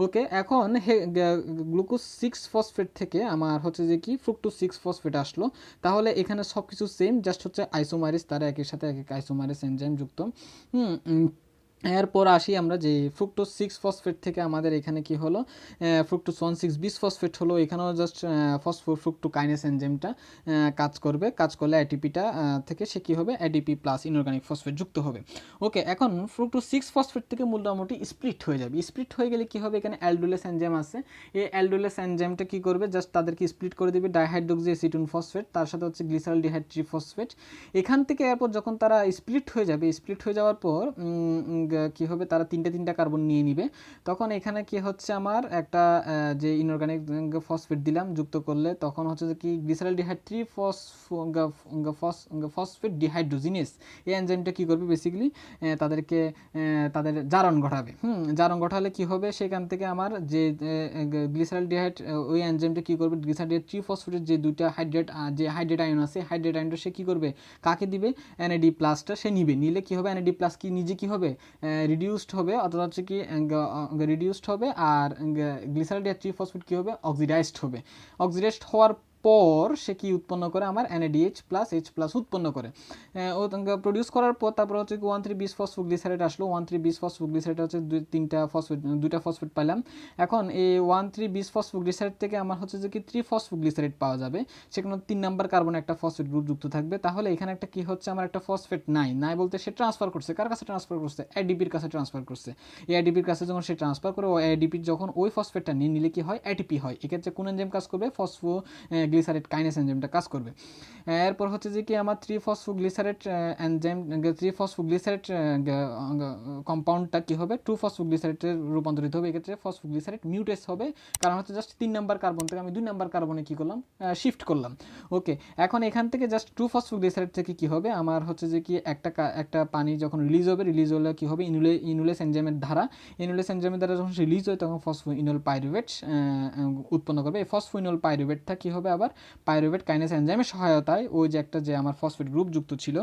ওকে, এখন গ্লুকোজ 6 ফসফেট থেকে আমার হচ্ছে যে কি ফ্রুক্টোজ 6 ফসফেট আসলো। তাহলে এখানে সব কিছু সেম, জাস্ট হচ্ছে আইসোমারিস, তারা একের সাথে এক আইসোমারিস এনজাইম যুক্ত। এরপর আসি আমরা যে ফ্রুক্টোজ 6 ফসফেট থেকে আমাদের এখানে কি হলো, ফ্রুক্টোজ 1,6-বিস ফসফেট হলো। এখানেও জাস্ট ফসফোফ্রুক্টোকাইনেস এনজাইমটা কাজ করবে। কাজ করলে অ্যাটিপিটা থেকে সে কী হবে, অ্যাডিপি প্লাস ইনঅর্গানিক ফসফেট যুক্ত হবে। ওকে, এখন ফ্রুক্টোজ 6 ফসফেট থেকে মোটামুটি স্প্লিট হয়ে যাবে। স্প্লিট হয়ে গেলে কী হবে, এখানে অ্যালডোলেস এনজাইম আছে। এই অ্যালডোলেস এনজাইমটা কী করবে, জাস্ট তাদেরকে স্প্লিট করে দেবে ডাইহাইড্রোক্সি অ্যাসিটোন ফসফেট, তার সাথে হচ্ছে গ্লিসারলডিহাইড ট্রিফসফেট। এখান থেকে এরপর যখন তারা স্প্লিট হয়ে যাবে, স্প্লিট হয়ে যাওয়ার পর কি হবে, তারা তিনটা কার্বন নিয়ে নিবে। তখন এখানে কি হচ্ছে, আমার একটা যে ইনঅর্গানিক ফসফেট দিলাম যুক্ত করলে, তখন হচ্ছে যে কি গ্লিসারলডিহাইড ফসফেট ডিহাইড্রোজিনেস, এই এনজাইমটা কি করবে, বেসিক্যালি তাদেরকে তাদের জারণ ঘটাবে। জারণ ঘটালে কি হবে, সেখান থেকে আমার যে গ্লিসারলডিহাইড, ওই এনজাইমটা কি করবে, গ্লিসারলডিহাইড ট্রিফসফেটের যে দুইটা হাইড্রেট আয়ন আছে, হাইড্রেট আয়নটা সে কি করবে, কাকে দিবে, এনএডি প্লাসটা সে নিবে। নিলে কি হবে, এনএডি প্লাস কি নিজে কি হবে, রিডিউসড হবে, অর্থাৎ হচ্ছে কি রিডিউসড হবে, আর গ্লিসারলডিহাইড ট্রিফসফেট কি হবে, অক্সিডাইজড হবে। অক্সিডাইজড হওয়ার পর সে কি উৎপন্ন করে আমার NADH প্লাস H প্লাস উৎপন্ন করে। ও প্রডিউস করার পর তারপর হচ্ছে 1,3 বিসফসফোগ্লিসারেট আসলো। 1,3 বিসফসফোগ্লিসারেট হচ্ছে দুইটা ফসফেট পাইলাম। এখন এই 1,3 বিসফসফোগ্লিসারেট থেকে আমার হচ্ছে যে কি 3 ফসফোগ্লিসারেট পাওয়া যাবে, সেখানে 3 নাম্বার কার্বনে একটা ফসফেট গ্রুপ যুক্ত থাকবে। তাহলে এখানে একটা কি হচ্ছে, আমার একটা ফসফেট নাই বলতে সে ট্রান্সফার করছে, কার কাছে ট্রান্সফার করছে, ADPর কাছে ট্রান্সফার করছে। এই ADPর কাছে যখন সে ট্রান্সফার করে, ওই ADP যখন ওই ফসফেটটা নিলে কি হয়, ATP হয়। এক্ষেত্রে কোন এনজাইম কাজ করবে, ফসফোগ্লিসারেট কাইনেস এনজাইমটা কাজ করবে। এরপর হচ্ছে যে কি আমার 3 ফসফোগ্লিসারেট এনজাইম 3 ফসফোগ্লিসারেট কম্পাউন্ডটা কি হবে, 2 ফসফোগ্লিসারেটে রূপান্তরিত হবে। এক্ষেত্রে ফসফোগ্লিসারেট মিউটেস হবে, কারণ হচ্ছে জাস্ট 3 নাম্বার কার্বন থেকে আমি 2 নাম্বার কার্বনে কি করলাম, শিফট করলাম। ওকে, এখন এখান থেকে জাস্ট 2 ফসফোগ্লিসারেট থেকে কি হবে, আমার হচ্ছে যে কি একটা পানি যখন রিলিজ হলে কি হবে, ইনুলেস এনজাইমের দ্বারা যখন রিলিজ হয় তখন ফসফোইনোল পাইরুভেট উৎপন্ন করবে। এই ফসফোইনোল পাইরুভেটটা কি হবে, আবার পাইরুভেট কাইনেস এনজাইমের সহায়তায় ওই যে একটা যে আমার ফসফেট গ্রুপ যুক্ত ছিল,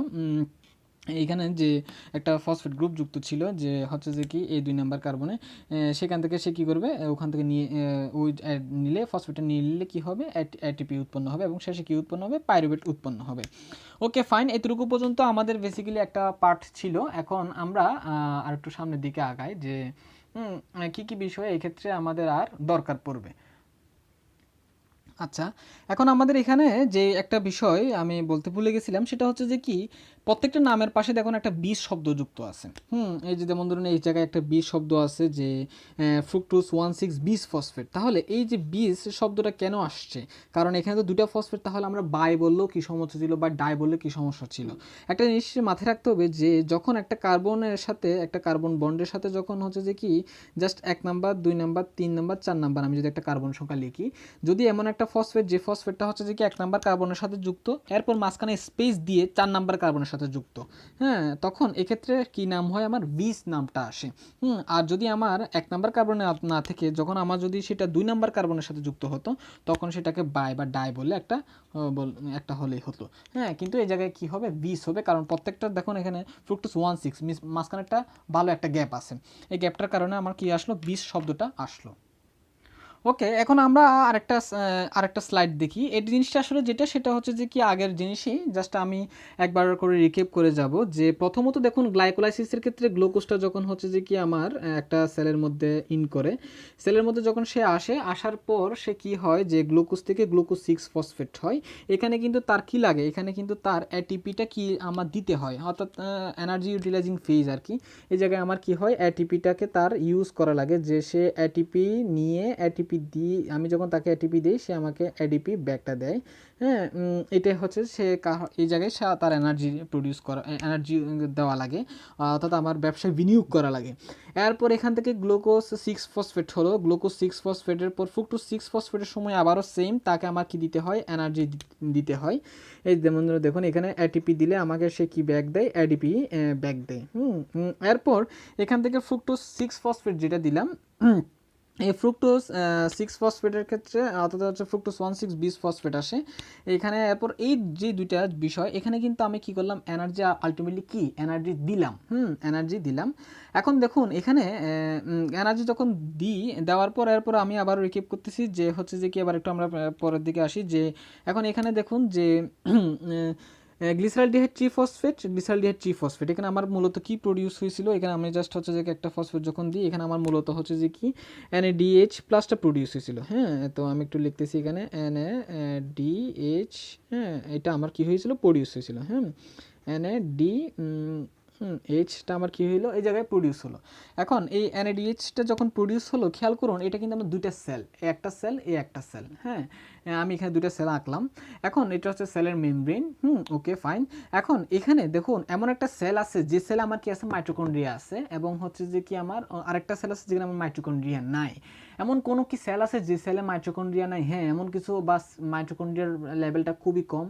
এইখানে যে একটা ফসফেট গ্রুপ যুক্ত ছিল যে হচ্ছে যে কি এই 2 নাম্বার কার্বনে, সেখান থেকে সে কি করবে, ওখান থেকে নিয়ে ওই নিলে ফসফেটটা নিলে কি হবে, ATP উৎপন্ন হবে এবং শেষে কি উৎপন্ন হবে, পাইরুভেট উৎপন্ন হবে। ওকে ফাইন, এতটুকু পর্যন্ত আমাদের বেসিক্যালি একটা পার্ট ছিল। এখন আমরা আর একটু সামনের দিকে আগাই যে কি কি বিষয় এই ক্ষেত্রে আমাদের আর দরকার পড়বে। আচ্ছা, এখন আমাদের এখানে যে একটা বিষয় আমি বলতে ভুলে গেছিলাম, সেটা হচ্ছে যে কি প্রত্যেকটা নামের পাশে দেখুন একটা বিষ শব্দ যুক্ত আছে। এই যে যেমন ধরুন এই জায়গায় একটা বিষ শব্দ আছে যে ফ্রুক্টোজ 1,6 বিস ফসফেট। তাহলে এই যে বিষ শব্দটা কেন আসছে, কারণ এখানে তো 2টা ফসফেট, তাহলে আমরা বাই বললেও কি সমস্যা ছিল বা ডাই বললে কি সমস্যা ছিল। একটা জিনিস মাথায় রাখতে হবে যে যখন একটা কার্বনের সাথে একটা কার্বন বন্ডের সাথে যখন হচ্ছে যে কি just 1 number 2 number 3 number 4 number আমি যদি একটা কার্বন সংখ্যা লিখি, যদি এমন একটা ফসফেট যে ফসফেটটা হচ্ছে যে কি 1 নাম্বার কার্বনের সাথে যুক্ত, এরপর মাঝখানে স্পেস দিয়ে 4 নাম্বার কার্বনের সাথে যুক্ত, তখন এক্ষেত্রে কি নাম হয়, আমার বিস নামটা আসে। আর যদি আমার 1 নাম্বার কার্বনে না থেকে যখন আমার যদি সেটা 2 নাম্বার কার্বনের সাথে যুক্ত হতো, তখন সেটাকে বাই বা ডাই বলে একটা হলেই হতো। কিন্তু এই জায়গায় কি হবে, বিস হবে, কারণ প্রত্যেকটা দেখুন এখানে ফ্রুক্টোজ 1,6 মাঝখানে একটা ভালো একটা গ্যাপ আছে, এই গ্যাপটার কারণে আমার কি আসলো, বিস শব্দটা আসলো। ওকে, এখন আমরা আরেকটা স্লাইড দেখি। এই জিনিসটা আসলে সেটা হচ্ছে যে কি আগের জিনিসই, জাস্ট আমি একবার করে রিক্যাপ করে যাব যে প্রথমত দেখুন গ্লাইকোলাইসিসের ক্ষেত্রে গ্লুকোজটা যখন হচ্ছে যে কি আমার একটা সেলের মধ্যে করে, সেলের মধ্যে যখন সে আসার পর সে কি হয় যে গ্লুকোজ থেকে গ্লুকোজ 6 ফসফেট হয়। এখানে কিন্তু তার কি লাগে, এখানে কিন্তু তার ATPটা কি আমার দিতে হয়, অর্থাৎ এনার্জি ইউটিলাইজিং ফেজ আর কি। এই জায়গায় আমার কি হয়, ATPটাকে তার ইউজ করা লাগে, যে সে ATP নিয়ে ATP দিই, আমি যখন তাকে ATP দিই সে আমাকে ADP ব্যাকটা দেয়। এটা হচ্ছে সে এই জায়গায় তার এনার্জি দেওয়া লাগে, অর্থাৎ আমার ব্যবসায় বিনিয়োগ করা লাগে। এরপর এখান থেকে গ্লুকোজ 6 ফসফেট হলো, গ্লুকোজ 6 ফসফেটের পর ফ্রুক্টোজ 6 ফসফেটের সময় আবারও সেম, তাকে আমার কি দিতে হয়, এনার্জি দিতে হয়। এই যেমন দেখুন এখানে ATP দিলে আমাকে সে কি ব্যাক দেয়, ADP ব্যাক দেয়। এরপর এখান থেকে ফ্রুক্টোজ 6 ফসফেট যেটা দিলাম, এই ফ্রুক্টোজ 6 ফসফেটের ক্ষেত্রে অর্থাৎ হচ্ছে ফ্রুক্টোজ 1,6 বিস ফসফেট আসে এখানে। এরপর এই যে দুইটা বিষয়, এখানে কিন্তু আমি কি করলাম, এনার্জি আলটিমেটলি কি এনার্জি দিলাম, এনার্জি দিলাম। এখন দেখুন এখানে এনার্জি যখন দেওয়ার পর এরপর আমি আবার রিক্যাপ করতেছি যে হচ্ছে যে কি, আবার একটু আমরা পরের দিকে আসি যে এখন এখানে দেখুন যে গ্লিসারলডিহাইড ট্রিফসফেট, এখানে আমার মূলত কি প্রডিউস হয়েছিল, এখানে আমি জাস্ট হচ্ছে যে একটা ফসফেট যখন দিই, এখানে আমার মূলত হচ্ছে যে কি NADH প্লাসটা প্রডিউস হয়েছিল। তো আমি একটু লিখতেছি এখানে NADH, এটা আমার কি হয়েছিল, প্রডিউস হয়েছিল। এইচটা আমার কি হলো, এই জায়গায় প্রডিউস হলো। এখন এই NADHটা যখন প্রডিউস হলো, খেয়াল করুন এটা কিন্তু আমার দুইটা সেল, একটা সেল। আমি এখানে দুইটা সেল আঁকলাম। এখন এটা হচ্ছে সেলের মেমব্রেন। Okay fine. এখন এখানে দেখুন এমন একটা সেল আছে যে সেলে আমার কি আছে, মাইটোকন্ড্রিয়া আছে, এবং হচ্ছে যে কি আমার আরেকটা সেল আছে যেখানে আমার মাইটোকন্ড্রিয়া নাই। এমন কোনো কি সেল আছে যে সেলে মাইটোকন্ড্রিয়া নাই? এমন কিছু, বা মাইটোকন্ড্রিয়ার লেভেলটা খুবই কম।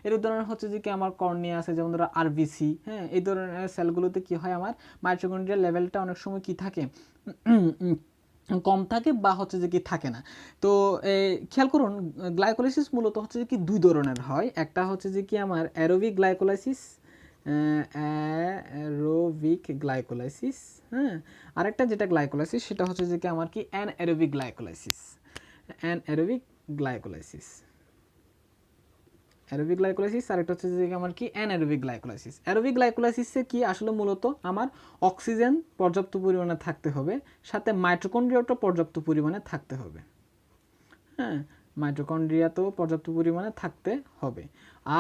এর উদাহরণ হচ্ছে যে কি আমার কর্নিয়া আছে, যেমন ধরো RBC। এই ধরনের সেলগুলোতে কি হয়, আমার মাইটোকন্ড্রিয়ার লেভেলটা অনেক সময় কি থাকে, কম থাকে, বা হচ্ছে যে কি থাকে না। তো খেয়াল করুন গ্লাইকোলাইসিস মূলত হচ্ছে যে কি দুই ধরনের হয়। একটা হচ্ছে যে কি আমার অ্যারোবিক গ্লাইকোলাইসিস, আরেকটা যেটা গ্লাইকোলাইসিস সেটা হচ্ছে যে কি আমার কি অ্যানঅ্যারোবিক গ্লাইকোলাইসিস। অ্যারোবিক গ্লাইকোলাইসিস আর একটা হচ্ছে যে আমার কি অ্যানারোবিক গ্লাইকোলাইসিস। অ্যারোবিক গ্লাইকোলাইসিসে কি আসলে মূলত আমার অক্সিজেন পর্যাপ্ত পরিমাণে থাকতে হবে, সাথে মাইটোকন্ড্রিয়াটা পর্যাপ্ত পরিমাণে থাকতে হবে। হ্যাঁ, মাইটোকন্ড্রিয়াতেও পর্যাপ্ত পরিমাণে থাকতে হবে।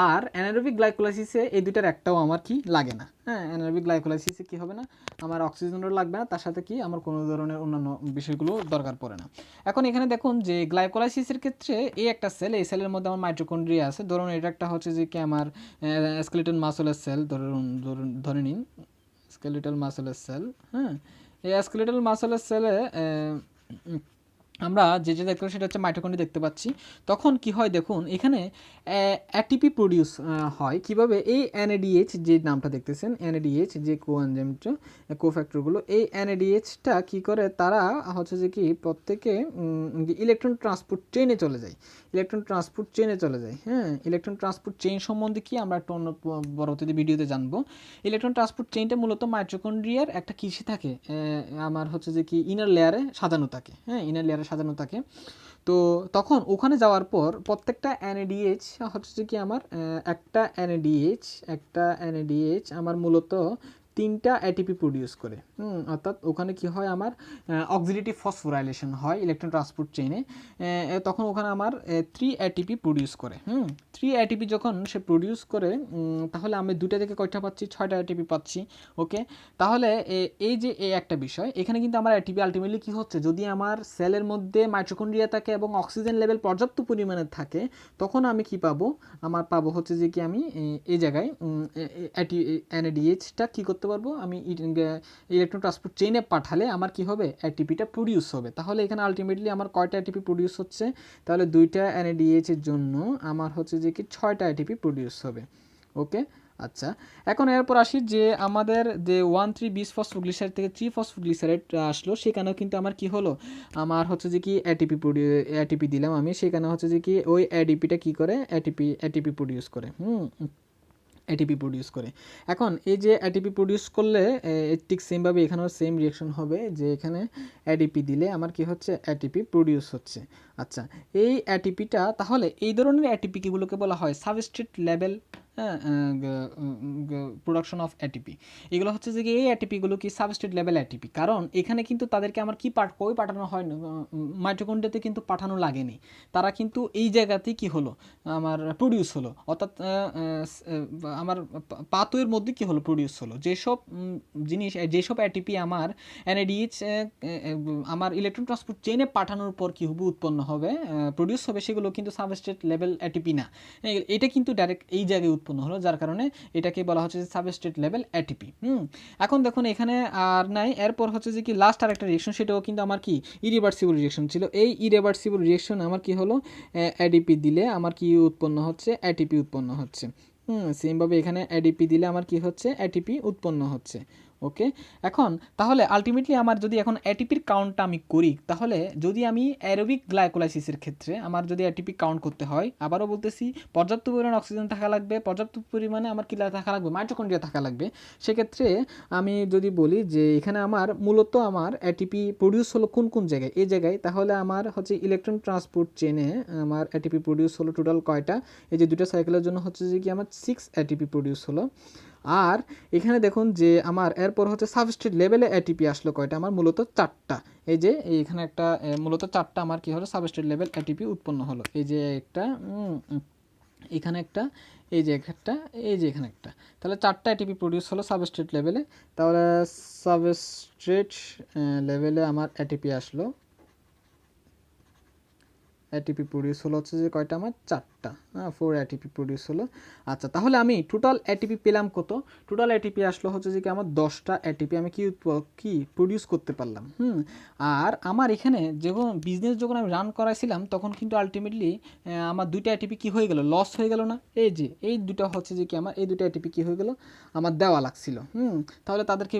আর অ্যানারোবিক গ্লাইকোলাইসিসে এই দুইটার একটাও আমার কি লাগে না। হ্যাঁ, অ্যানারোবিক গ্লাইকোলাইসিসে কি হবে না, আমার অক্সিজেনও লাগবে না, তার সাথে কি আমার কোনো ধরনের অন্যান্য বিষয়গুলো দরকার পড়ে না। এখন এখানে দেখুন যে গ্লাইকোলাইসিসের ক্ষেত্রে এই একটা সেল, এই সেলের মধ্যে আমার মাইটোকন্ড্রিয়া আছে। ধরুন এটা একটা হচ্ছে যে কি আমার স্কেলেটন মাসলের সেল, ধরে নিন স্কেলেটাল মাসলের সেল। হ্যাঁ, এই স্কেলেটাল মাসলের সেলে আমরা যে দেখতে সেটা হচ্ছে মাইটোকন্ড্রিয়া দেখতে পাচ্ছি। তখন কি হয় দেখুন, এখানে অ্যাটিপি প্রডিউস হয় কিভাবে, এই এনএডিএইচ যে নামটা দেখতেছেন, এনএডিএইচ যে কোএনজাইমটা কোফ্যাক্টরগুলো, এই এনএডিএইচটা কি করে, তারা হচ্ছে যে কি প্রত্যেকে ইলেকট্রন ট্রান্সপোর্ট চেইনে চলে যায়, ইলেকট্রন ট্রান্সপোর্ট চেইনে চলে যায়। হ্যাঁ, ইলেকট্রন ট্রান্সপোর্ট চেইন সম্বন্ধে কি আমরা একটা অন্য পরবর্তী ভিডিওতে জানবো। ইলেকট্রন ট্রান্সপোর্ট চেইনটা মূলত মাইটোকন্ড্রিয়ার একটা কিসে থাকে, আমার হচ্ছে যে কি ইনার লেয়ারে সাজানো থাকে। হ্যাঁ, ইনার লেয়ারে সাজানো থাকে। তো তখন ওখানে যাওয়ার পর প্রত্যেকটা এনএডিএইচ হচ্ছে যে কি আমার একটা এনএডিএইচ আমার মূলত 3টা এটিপি প্রডিউস করে। অর্থাৎ ওখানে কি হয়, আমার অক্সিডেটিভ ফসফোরাইলেশন হয় ইলেকট্রন ট্রান্সপোর্ট চেইনে। তখন ওখানে আমার 3 এটিপি প্রডিউস করে। 3 এটিপি যখন সে প্রডিউস করে, তাহলে আমি 2টা থেকে কয়টা পাচ্ছি, 6টা এটিপি পাচ্ছি। ওকে, তাহলে এই যে এই একটা বিষয়, এখানে কিন্তু আমার এটিপি আলটিমেটলি কি হচ্ছে, যদি আমার সেলের মধ্যে মাইটোকন্ড্রিয়া থাকে এবং অক্সিজেন লেভেল পর্যাপ্ত পরিমাণে থাকে, তখন আমি কি পাবো, আমার পাবো হচ্ছে যে কি আমি এই জায়গায় এনএডিএইচটা কি করতে পারবো, আমি ইলেকট্রন ট্রান্সপোর্ট চেইনে পাঠালে আমার কি হবে, এটিপিটা প্রডিউস হবে। তাহলে এখানে আলটিমেটলি আমার কয়টা এটিপি প্রডিউস হচ্ছে, তাহলে 2টা এনএডিএইচ এর জন্য আমার হচ্ছে যে কি 6টা এটিপি প্রডিউস হবে। ওকে, আচ্ছা, এখন এরপর আসি যে আমাদের যে 1,3 বিস ফসফোগ্লিসারাইড থেকে 3 ফসফোগ্লিসারাইড আসলো, সেখানেও কিন্তু আমার কি হলো, আমার হচ্ছে যে কি এটিপি দিলাম আমি, সেখানে হচ্ছে যে কি ওই এডিপিটা কি করে, এটিপি প্রডিউস করে। এটিপি প্রডিউস করে। এখন এই যে এটিপি প্রডিউস করলে ঠিক সেমভাবে এখানেও সেম রিয়াকশন হবে, যে এখানে এডিপি দিলে আমার কি হচ্ছে, এটিপি প্রডিউস হচ্ছে। আচ্ছা, এই এটিপিটা, তাহলে এই ধরনের এটিপিগুলোকে বলা হয় substrate level production of ATP. এগুলো হচ্ছে যে এই এটিপিগুলো কি সাবস্ট্রেট লেভেল এটিপি, কারণ এখানে কিন্তু তাদেরকে আমার কি কই পাঠানো হয় না, মাইটোকন্ড্রিয়াতে কিন্তু পাঠানো লাগেনি, তারা কিন্তু এই জায়গাতেই কি হলো, আমার প্রডিউস হলো। অর্থাৎ আমার পাথওয়ের মধ্যে কি হলো, প্রডিউস হলো। যেসব জিনিস, যেসব এটিপি আমার এনএডিএইচ আমার ইলেকট্রন ট্রান্সপোর্ট চেইনে পাঠানোর পর কি হবে, উৎপন্ন হবে, প্রডিউস হবে, সেগুলো কিন্তু সাবস্ট্রেট লেভেল এটিপি না। এটা কিন্তু ডাইরেক্ট এই জায়গায় উৎপন্ন হলো, যার কারণে এটাকে বলা হচ্ছে যে সাবস্ট্রেট লেভেল এটিপি। এখন দেখুন এখানে আর নাই, এরপর হচ্ছে যে কি লাস্ট আর একটা রিয়েকশন, সেটাও কিন্তু আমার কি ইরিভার্সিবল রিয়েকশন ছিল। এই ইরিভার্সিবল রিয়েকশন আমার কি হলো, এডিপি দিলে আমার কি উৎপন্ন হচ্ছে, এটিপি উৎপন্ন হচ্ছে। সেমভাবে এখানে এডিপি দিলে আমার কি হচ্ছে, এটিপি উৎপন্ন হচ্ছে। ওকে, এখন তাহলে আলটিমেটলি আমার যদি এখন এটিপির কাউন্টটা আমি করি, তাহলে যদি আমি অ্যারোবিক গ্লাইকোলাইসিসের ক্ষেত্রে আমার যদি এটিপি কাউন্ট করতে হয়, আবারও বলতেছি, পর্যাপ্ত পরিমাণে অক্সিজেন থাকা লাগবে, পর্যাপ্ত পরিমাণে আমার কি থাকা লাগবে, মাইটোকন্ড্রিয়া থাকা লাগবে। সেক্ষেত্রে আমি যদি বলি যে এখানে আমার মূলত আমার এটিপি প্রডিউস হলো কোন কোন জায়গায়, এই জায়গায়, তাহলে আমার হচ্ছে ইলেকট্রন ট্রান্সপোর্ট চেনে আমার এটিপি প্রডিউস হলো টোটাল কয়টা, এই যে 2টা সাইকেলের জন্য হচ্ছে যে কি আমার 6 এটিপি প্রডিউস হলো। আর এখানে দেখুন যে আমার এরপর হচ্ছে সাবস্ট্রেট লেভেলে এটিপি আসলো কয়টা, আমার মূলত 4টা। এই যে এখানে একটা মূলত 4টা আমার কি হলো, সাবস্ট্রেট লেভেল এটিপি উৎপন্ন হলো। এই যে একটা, এখানে একটা, এই যে একটা, এই যে এখানে একটা, তাহলে 4টা এটিপি প্রডিউস হলো সাবস্ট্রেট লেভেলে। তাহলে সাবস্ট্রেট লেভেলে আমার এটিপি আসলো, এটিপি প্রডিউস হলো হচ্ছে যে কয়টা, আমার 4টা, 4 এটিপি প্রডিউস হলো। আচ্ছা, তাহলে আমি টোটাল এটিপি পেলাম কত, টোটাল এটিপি আসলো হচ্ছে যে কি আমার 10টা এটিপি আমি কি প্রডিউস করতে পারলাম। আর আমার এখানে যখন বিজনেস যখন আমি রান করাইছিলাম, তখন কিন্তু আলটিমেটলি আমার 2টা এটিপি কি হয়ে গেল, লস হয়ে গেল না। এই যে এই 2টা হচ্ছে যে কি আমার এই 2টা এটিপি কি হয়ে গেল, আমার দেওয়া লাগছিল। তাহলে তাদেরকে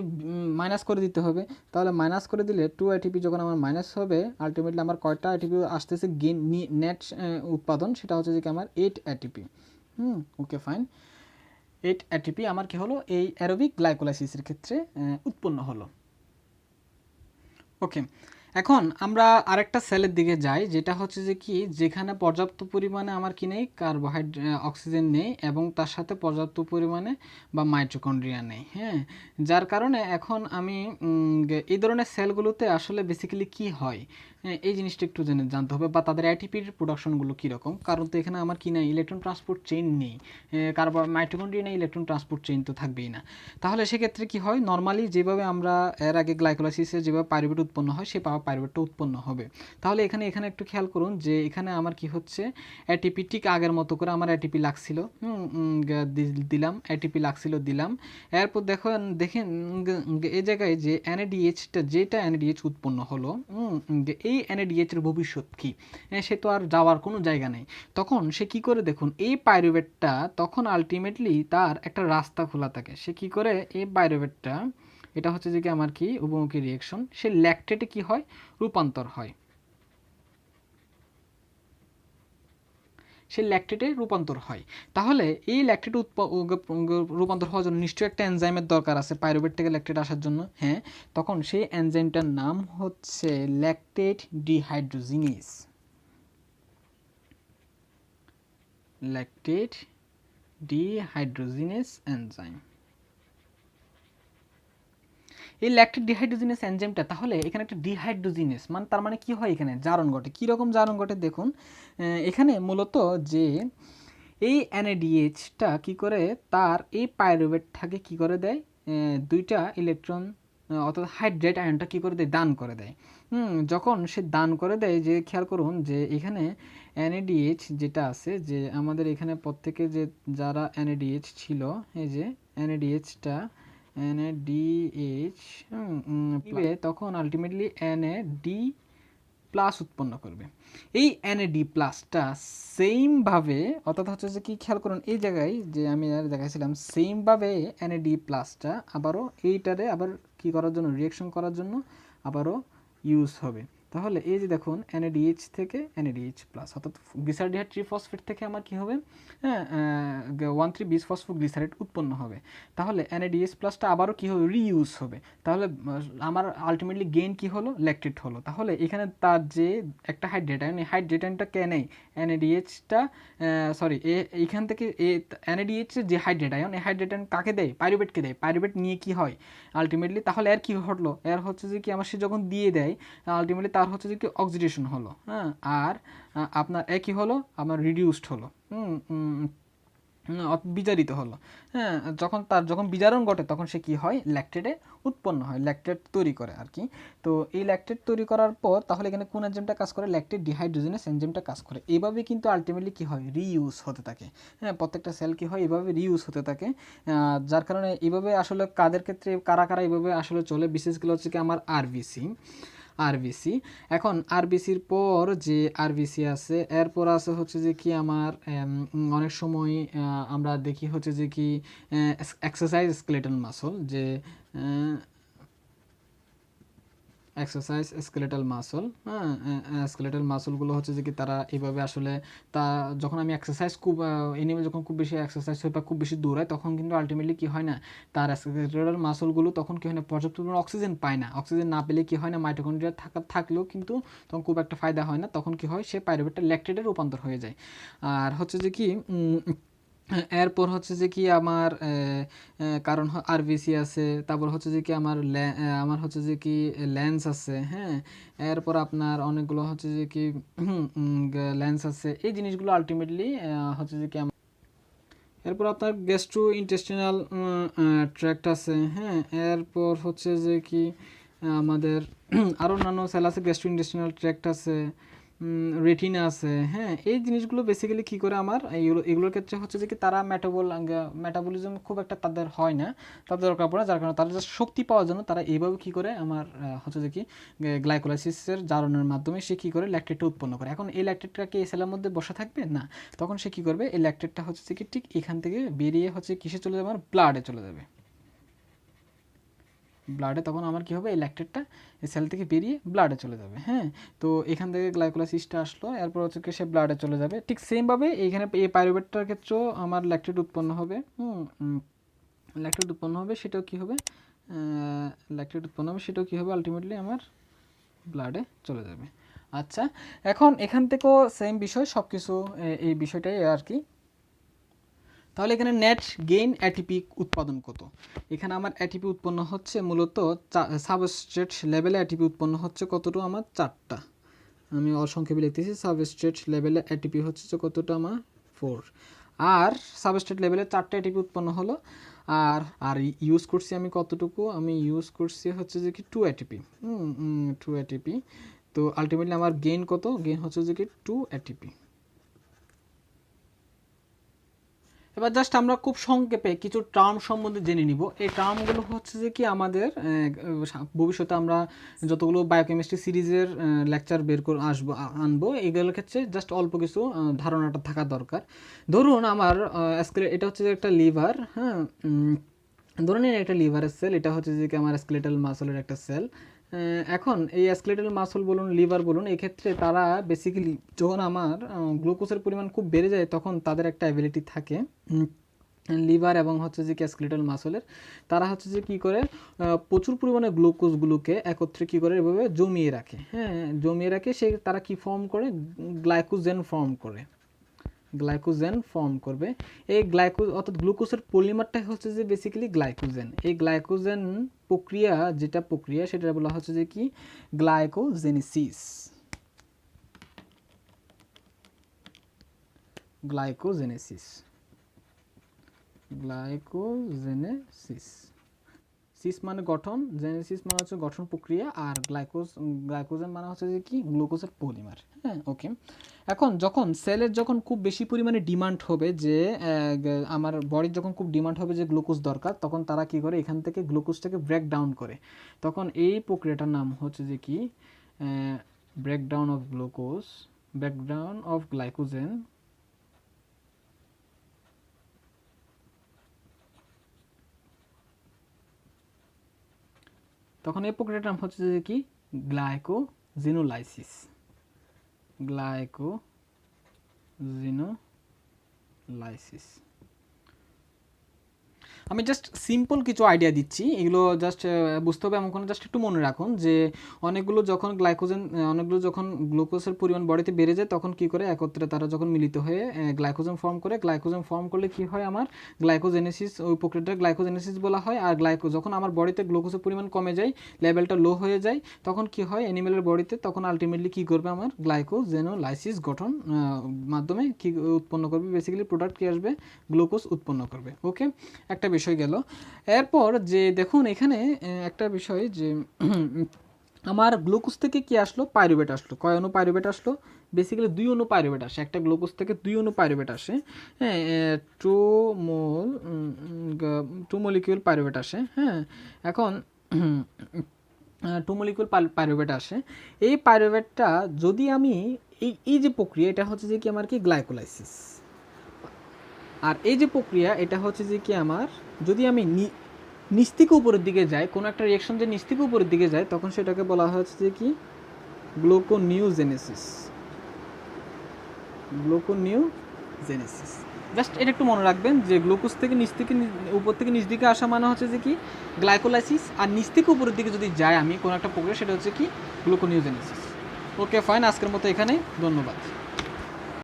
মাইনাস করে দিতে হবে। তাহলে মাইনাস করে দিলে 2 এটিপি যখন আমার মাইনাস হবে, আলটিমেটলি আমার কয়টা এটিপি আসতেছে, গেইন নেট উৎপাদন, সেটা হচ্ছে যে কি আমার 8 এটিপি। ওকে, ফাইন, 8 এটিপি আমার কি হলো, এই অ্যারোবিক গ্লাইকোলাইসিসের ক্ষেত্রে উৎপন্ন হলো। ওকে, এখন আমরা আরেকটা সেলের দিকে যাই, যেটা হচ্ছে যে কি, যেখানে পর্যাপ্ত পরিমাণে আমার কি নেই, কার্বোহাইড্রেট অক্সিজেন নেই এবং তার সাথে পর্যাপ্ত পরিমাণে বা মাইটোকন্ড্রিয়া নেই। হ্যাঁ, যার কারণে এখন আমি এই ধরনের সেলগুলোতে আসলে বেসিক্যালি কি হয়, হ্যাঁ, এই জিনিসটা একটু জানতে হবে, বা তাদের অ্যাটিপির প্রোডাকশনগুলো কীরকম। কারণ তো এখানে আমার কি নেই, ইলেকট্রন ট্রান্সপোর্ট চেইন নেই, মাইটোকন্ড্রিয়া নেই, ইলেকট্রন ট্রান্সপোর্ট চেইন তো থাকবেই না। তাহলে সেক্ষেত্রে কি হয়, নর্মালি যেভাবে আমরা এর আগে গ্লাইকোলাইসিসে যেভাবে পাইরুভেট উৎপন্ন হয়, সেই পাইরুভেটটা উৎপন্ন হবে। তাহলে এখানে এখানে একটু খেয়াল করুন যে এখানে আমার কি হচ্ছে, এটিপি ঠিক আগের মতো করে আমার এটিপি লাগছিল, দিলাম এটিপি লাগছিল, দিলাম। এরপর দেখেন এই জায়গায় যে এনএডিএইচটা, যেটা এনএডিএইচ উৎপন্ন হলো, এই এনএডিএইচ এর ভবিষ্যৎ কি, সে তো আর যাওয়ার কোনো জায়গা নেই। তখন সে কি করে, দেখুন এই পাইরুভেটটা তখন আলটিমেটলি তার একটা রাস্তা খোলা থাকে। সে কি করে, এই পাইরুভেটটা, এটা হচ্ছে যে কি আমার কি উভমুখী রিয়েকশন, সে ল্যাকটেটে কি হয়, রূপান্তর হয়, সে ল্যাকটেটে রূপান্তর হয়। তাহলে এই ল্যাকটেট রূপান্তর হওয়ার জন্য নিশ্চয়ই একটা এনজাইমের দরকার আছে পাইরুভেট থেকে ল্যাকটেট আসার জন্য। হ্যাঁ, তখন সেই এনজাইমটার নাম হচ্ছে lactate dehydrogenase, lactate dehydrogenase enzyme. এই ল্যাকটেট ডিহাইড্রোজিনেস এনজাইমটা, তাহলে এখানে একটা ডিহাইড্রোজিনেস মানে তার মানে কি হয়, এখানে জারণ ঘটে। কীরকম জারণ ঘটে দেখুন, এখানে মূলত যে এই এনএডিএইচটা কি করে, তার এই পাইরুভেটটাকে কি করে দেয়, দুইটা ইলেকট্রন অর্থাৎ হাইড্রেট আয়নটা কি করে দেয়, দান করে দেয়। যখন সে দান করে দেয়, যে খেয়াল করুন যে এখানে এনএডিএইচ যেটা আছে, যে আমাদের এখানে প্রত্যেকে যে যারা এনএডিএইচ ছিল, এই যে এনএডিএইচটা, NaDH তখন আলটিমেটলি Na D প্লাস উৎপন্ন করবে। এই NaD প্লাসটা সেমভাবে, অর্থাৎ হচ্ছে যে কি, খেয়াল করুন এই জায়গায় যে আমি দেখাইছিলাম, সেমভাবে NaD প্লাসটা আবারও এইটারে আবার কি করার জন্য, রিয়েকশন করার জন্য আবারও ইউজ হবে। তাহলে এই যে দেখুন NaDH থেকে NaDH প্লাস, অর্থাৎ গ্লিসারডিহাইড ট্রিফসফেট থেকে আমার কি হবে, হ্যাঁ 1,3 বিসফসফোগ্লিসারেট উৎপন্ন হবে। তাহলে NaDH প্লাসটা আবারও কি হবে, রিইউজ হবে। তাহলে আমার আলটিমেটলি গেইন কি হলো, ল্যাকটেট হলো। তাহলে এখানে তার যে একটা হাইড্রেট আয়ন, এই হাইড্রেট আয়নটা কে নেই, NaDHটা, সরি এইখান থেকে NaDH যে হাইড্রেট আয়ন, এই হাইড্রেট আয়ন কাকে দেয়, পাইরুভেটকে দেয়। পাইরুভেট নিয়ে কি হয় আলটিমেটলি, তাহলে এর কি ঘটলো, এর হচ্ছে যে কি আমার সে যখন দিয়ে দেয়, আলটিমেটলি তার হচ্ছে যে কি অক্সিডেশন হলো। হ্যাঁ, আর আপনার একই হলো, আমার রিডিউসড হলো, বিজারিত হলো। হ্যাঁ, যখন বিজারণ ঘটে, তখন সে কি হয়, ল্যাকটেটে উৎপন্ন হয়, ল্যাকটেট তৈরি করে আর কি। তো এই ল্যাকটেট তৈরি করার পর তাহলে এখানে কোন এনজাইমটা কাজ করে, ল্যাকটেট ডিহাইড্রোজেনেস এনজাইমটা কাজ করে। এইভাবে কিন্তু আলটিমেটলি কি হয়, রিইউজ হতে থাকে। হ্যাঁ, প্রত্যেকটা সেল কি হয়, এইভাবে রিইউজ হতে থাকে। যার কারণে এইভাবে আসলে কাদের ক্ষেত্রে কারা কারা এইভাবে আসলে চলে, বিশেষ করে হচ্ছে কি আমার আরবিসি। এখন আরবিসির পর যে আরবিসি আছে, এরপর আছে হচ্ছে যে কি আমার অনেক সময় আমরা দেখি হচ্ছে যে কি এক্সারসাইজ স্কেলেটাল মাসল, যে এক্সারসাইজ স্কেলেটাল মাসল। হ্যাঁ, স্কেলেটাল মাসলগুলো হচ্ছে যে কি তারা এইভাবে আসলে, তা যখন আমি এক্সারসাইজ খুব এনিমেল যখন খুব বেশি এক্সারসাইজ হয় বা খুব বেশি দৌড়ায়, তখন কিন্তু আলটিমেটলি কি হয় না, তার স্কেলেটাল মাসলগুলো তখন কি হয় না, পর্যাপ্ত পরিমাণে অক্সিজেন পায় না। অক্সিজেন না পেলে কি হয় না, মাইটোকন্ড্রিয়া থাকলেও কিন্তু তখন খুব একটা ফায়দা হয় না। তখন কি হয়, সে পাইরুভেটটা ল্যাকটেটে রূপান্তর হয়ে যায়। আর হচ্ছে যে কি এরপর হচ্ছে যে কি আমার কারণ আরবিসি আছে, তারপর হচ্ছে যে কি আমার হচ্ছে যে কি লেন্স আছে। হ্যাঁ, এরপর আপনার অনেকগুলো হচ্ছে যে কি লেন্স আছে। এই জিনিসগুলো আলটিমেটলি হচ্ছে যে কি এরপর আপনার গ্যাস্ট্রো ইন্টেস্টিনাল ট্র্যাক্ট আছে। হ্যাঁ, এরপর হচ্ছে যে কি আমাদের আরও অন্যান্য সেল আছে, গ্যাস্ট্রো ইন্টেস্টিনাল ট্র্যাক্ট আছে, রেটিনা আছে। হ্যাঁ, এই জিনিসগুলো বেসিক্যালি কী করে আমার এগুলোর ক্ষেত্রে হচ্ছে যে কি তারা মেটাবলিজম খুব একটা তাদের হয় না, তাদের দরকার পড়ে, যার কারণে তারা জাস্ট শক্তি পাওয়ার জন্য তারা এইভাবে কী করে আমার হচ্ছে যে কি গ্লাইকোলাইসিসের জারণের মাধ্যমে সে কী করে ল্যাকটেটটা উৎপন্ন করে। এখন এই ল্যাকটেটটা কি এই সেলের মধ্যে বসে থাকবে না, তখন সে কী করবে, এই ল্যাকটেটটা হচ্ছে যে কি ঠিক এখান থেকে বেরিয়ে হচ্ছে কিসে চলে যাবে, আমার ব্লাডে চলে যাবে। ব্লাডে তখন আমার কি হবে, এই ল্যাকটেটটা এই সেল থেকে বেরিয়ে ব্লাডে চলে যাবে। হ্যাঁ, তো এখান থেকে গ্লাইকোলাইসিসটা আসলো, এরপর হচ্ছে কি সে ব্লাডে চলে যাবে। ঠিক সেমভাবে এইখানে এই পাইরুভেটটার ক্ষেত্রেও আমার ল্যাকটেট উৎপন্ন হবে। ল্যাকটেট উৎপন্ন হবে, সেটাও কি হবে, ল্যাকটেট উৎপন্ন হবে, সেটাও কি হবে আলটিমেটলি আমার ব্লাডে চলে যাবে। আচ্ছা, এখন এখান থেকেও সেম বিষয়, সব কিছু এই বিষয়টাই আর কি। তাহলে এখানে নেট গেইন এটিপি উৎপাদন কত? এখানে আমার এটিপি উৎপন্ন হচ্ছে মূলত সাবস্ট্রেট লেভেলে এটিপি উৎপন্ন হচ্ছে কতটুকু আমার 4টা। আমি অসংক্ষেপে লিখতেছি, সাবস্ট্রেট লেভেলে এটিপি হচ্ছে যে কতটা আমার 4, আর সাবস্ট্রেট লেভেলে 4টা এটিপি উৎপন্ন হলো। আর আর ইউজ করছি আমি কতটুকু, আমি ইউজ করছি হচ্ছে যে কি 2 এটিপি। 2 এটিপি। তো আলটিমেটলি আমার গেইন কত? গেইন হচ্ছে যে কি 2 এটিপি। এবার জাস্ট আমরা খুব সংক্ষেপে কিছু টার্ম সম্বন্ধে জেনে নিব। এই টার্মগুলো হচ্ছে যে কি আমাদের ভবিষ্যতে আমরা যতগুলো বায়োকেমিস্ট্রি সিরিজের লেকচার বের করে আনবো, এইগুলোর ক্ষেত্রে জাস্ট অল্প কিছু ধারণাটা থাকা দরকার। ধরুন আমার এটা হচ্ছে যে একটা লিভার, হ্যাঁ, ধরুন একটা লিভারের সেল, এটা হচ্ছে যে কি আমার স্কেলেটাল মাসলের একটা সেল। এখন এই স্কেলেটাল মাসল বলুন, লিভার বলুন, এক্ষেত্রে তারা বেসিক্যালি যখন আমার গ্লুকোজের পরিমাণ খুব বেড়ে যায় তখন তাদের একটা অ্যাবিলিটি থাকে, লিভার এবং হচ্ছে যে কি স্কেলেটাল মাসলের, তারা হচ্ছে যে কী করে প্রচুর পরিমাণে গ্লুকোজগুলোকে একত্রে কী করে এভাবে জমিয়ে রাখে। হ্যাঁ, জমিয়ে রাখে, সে তারা কি ফর্ম করে? গ্লাইকোজেন ফর্ম করে, গ্লাইকোজেন ফর্ম করবে। এই অর্থাৎ গ্লুকোজের পলিমারটাই হচ্ছে যে বেসিক্যালি গ্লাইকোজেন। এই গ্লাইকোজেন প্রক্রিয়া, যেটা প্রক্রিয়া সেটা বলা হচ্ছে যে কি গ্লাইকোজেনেসিস। Glycogenesis, glycogenesis. সিস মানে গঠন, জেনেসিস মানে হচ্ছে গঠন প্রক্রিয়া, আর গ্লাইকোজেন মানে হচ্ছে যে কি গ্লুকোজের পলিমার। হ্যাঁ, ওকে। এখন যখন সেলের যখন খুব বেশি পরিমাণে ডিমান্ড হবে, যে আমার বডির যখন খুব ডিমান্ড হবে যে গ্লুকোজ দরকার, তখন তারা কি করে এখান থেকে গ্লুকোজটাকে ব্রেক ডাউন করে। তখন এই প্রক্রিয়াটার নাম হচ্ছে যে কি breakdown of glucose, breakdown of glycogen. তখন এই প্রক্রিয়াটার নাম হচ্ছে যে কি গ্লাইকোজেনোলাইসিস, গ্লাইকোজেনোলাইসিস। আমি জাস্ট সিম্পল কিছু আইডিয়া দিচ্ছি, এগুলো জাস্ট বুঝতে হবে এমন কোনো, জাস্ট একটু মনে রাখুন যে অনেকগুলো যখন গ্লুকোজের পরিমাণ বডিতে বেড়ে যায় তখন কি করে একত্রে তারা যখন মিলিত হয়ে গ্লাইকোজেন ফর্ম করে। গ্লাইকোজেন ফর্ম করলে কি হয়, আমার গ্লাইকোজেনেসিস, ওই প্রক্রিয়াটা গ্লাইকোজেনেসিস বলা হয়। আর যখন আমার বডিতে গ্লুকোজের পরিমাণ কমে যায়, লেভেলটা লো হয়ে যায়, তখন কি হয় অ্যানিমেলের বডিতে, তখন আলটিমেটলি কি করবে, আমার গ্লাইকোজেনোলাইসিস গঠন মাধ্যমে কি উৎপন্ন করবে, বেসিক্যালি প্রোডাক্ট কি আসবে, গ্লুকোজ উৎপন্ন করবে। ওকে, একটা বিষয় গেল। এরপর যে দেখুন এখানে একটা বিষয় যে আমার গ্লুকোজ থেকে কি আসলো, পাইরুভেট আসলো। কয় অণু পাইরুভেট আসলো? বেসিক্যালি 2 অণু পাইরুভেট আসে, একটা গ্লুকোজ থেকে 2 অণু পাইরুভেট আসে। হ্যাঁ, 2 মলিকিউল পাইরুভেট আসে। হ্যাঁ, এখন 2 মলিকিউল পাইরুভেট আসে। এই পাইরুভেটটা যদি আমি এই যে প্রক্রিয়া, এটা হচ্ছে যে কি আমার কি গ্লাইকোলাইসিস। আর এই যে প্রক্রিয়া, এটা হচ্ছে যে কি আমার, যদি আমি নিচ থেকে উপরের দিকে যাই, কোনো একটা রিয়াকশন যে নিচ থেকে উপরের দিকে যায়, তখন সেটাকে বলা হচ্ছে যে কি গ্লুকোনিওজেনেসিস, গ্লুকোনিওজেনেসিস। জাস্ট এটা একটু মনে রাখবেন যে গ্লুকোজ থেকে উপর থেকে নিচ দিকে আসা মানে হচ্ছে যে কি গ্লাইকোলাইসিস, আর নিচ থেকে উপরের দিকে যদি যাই আমি কোনো একটা প্রক্রিয়া, সেটা হচ্ছে কি গ্লুকোনিওজেনেসিস। ওকে, ফাইন, আজকের মতো এখানেই, ধন্যবাদ।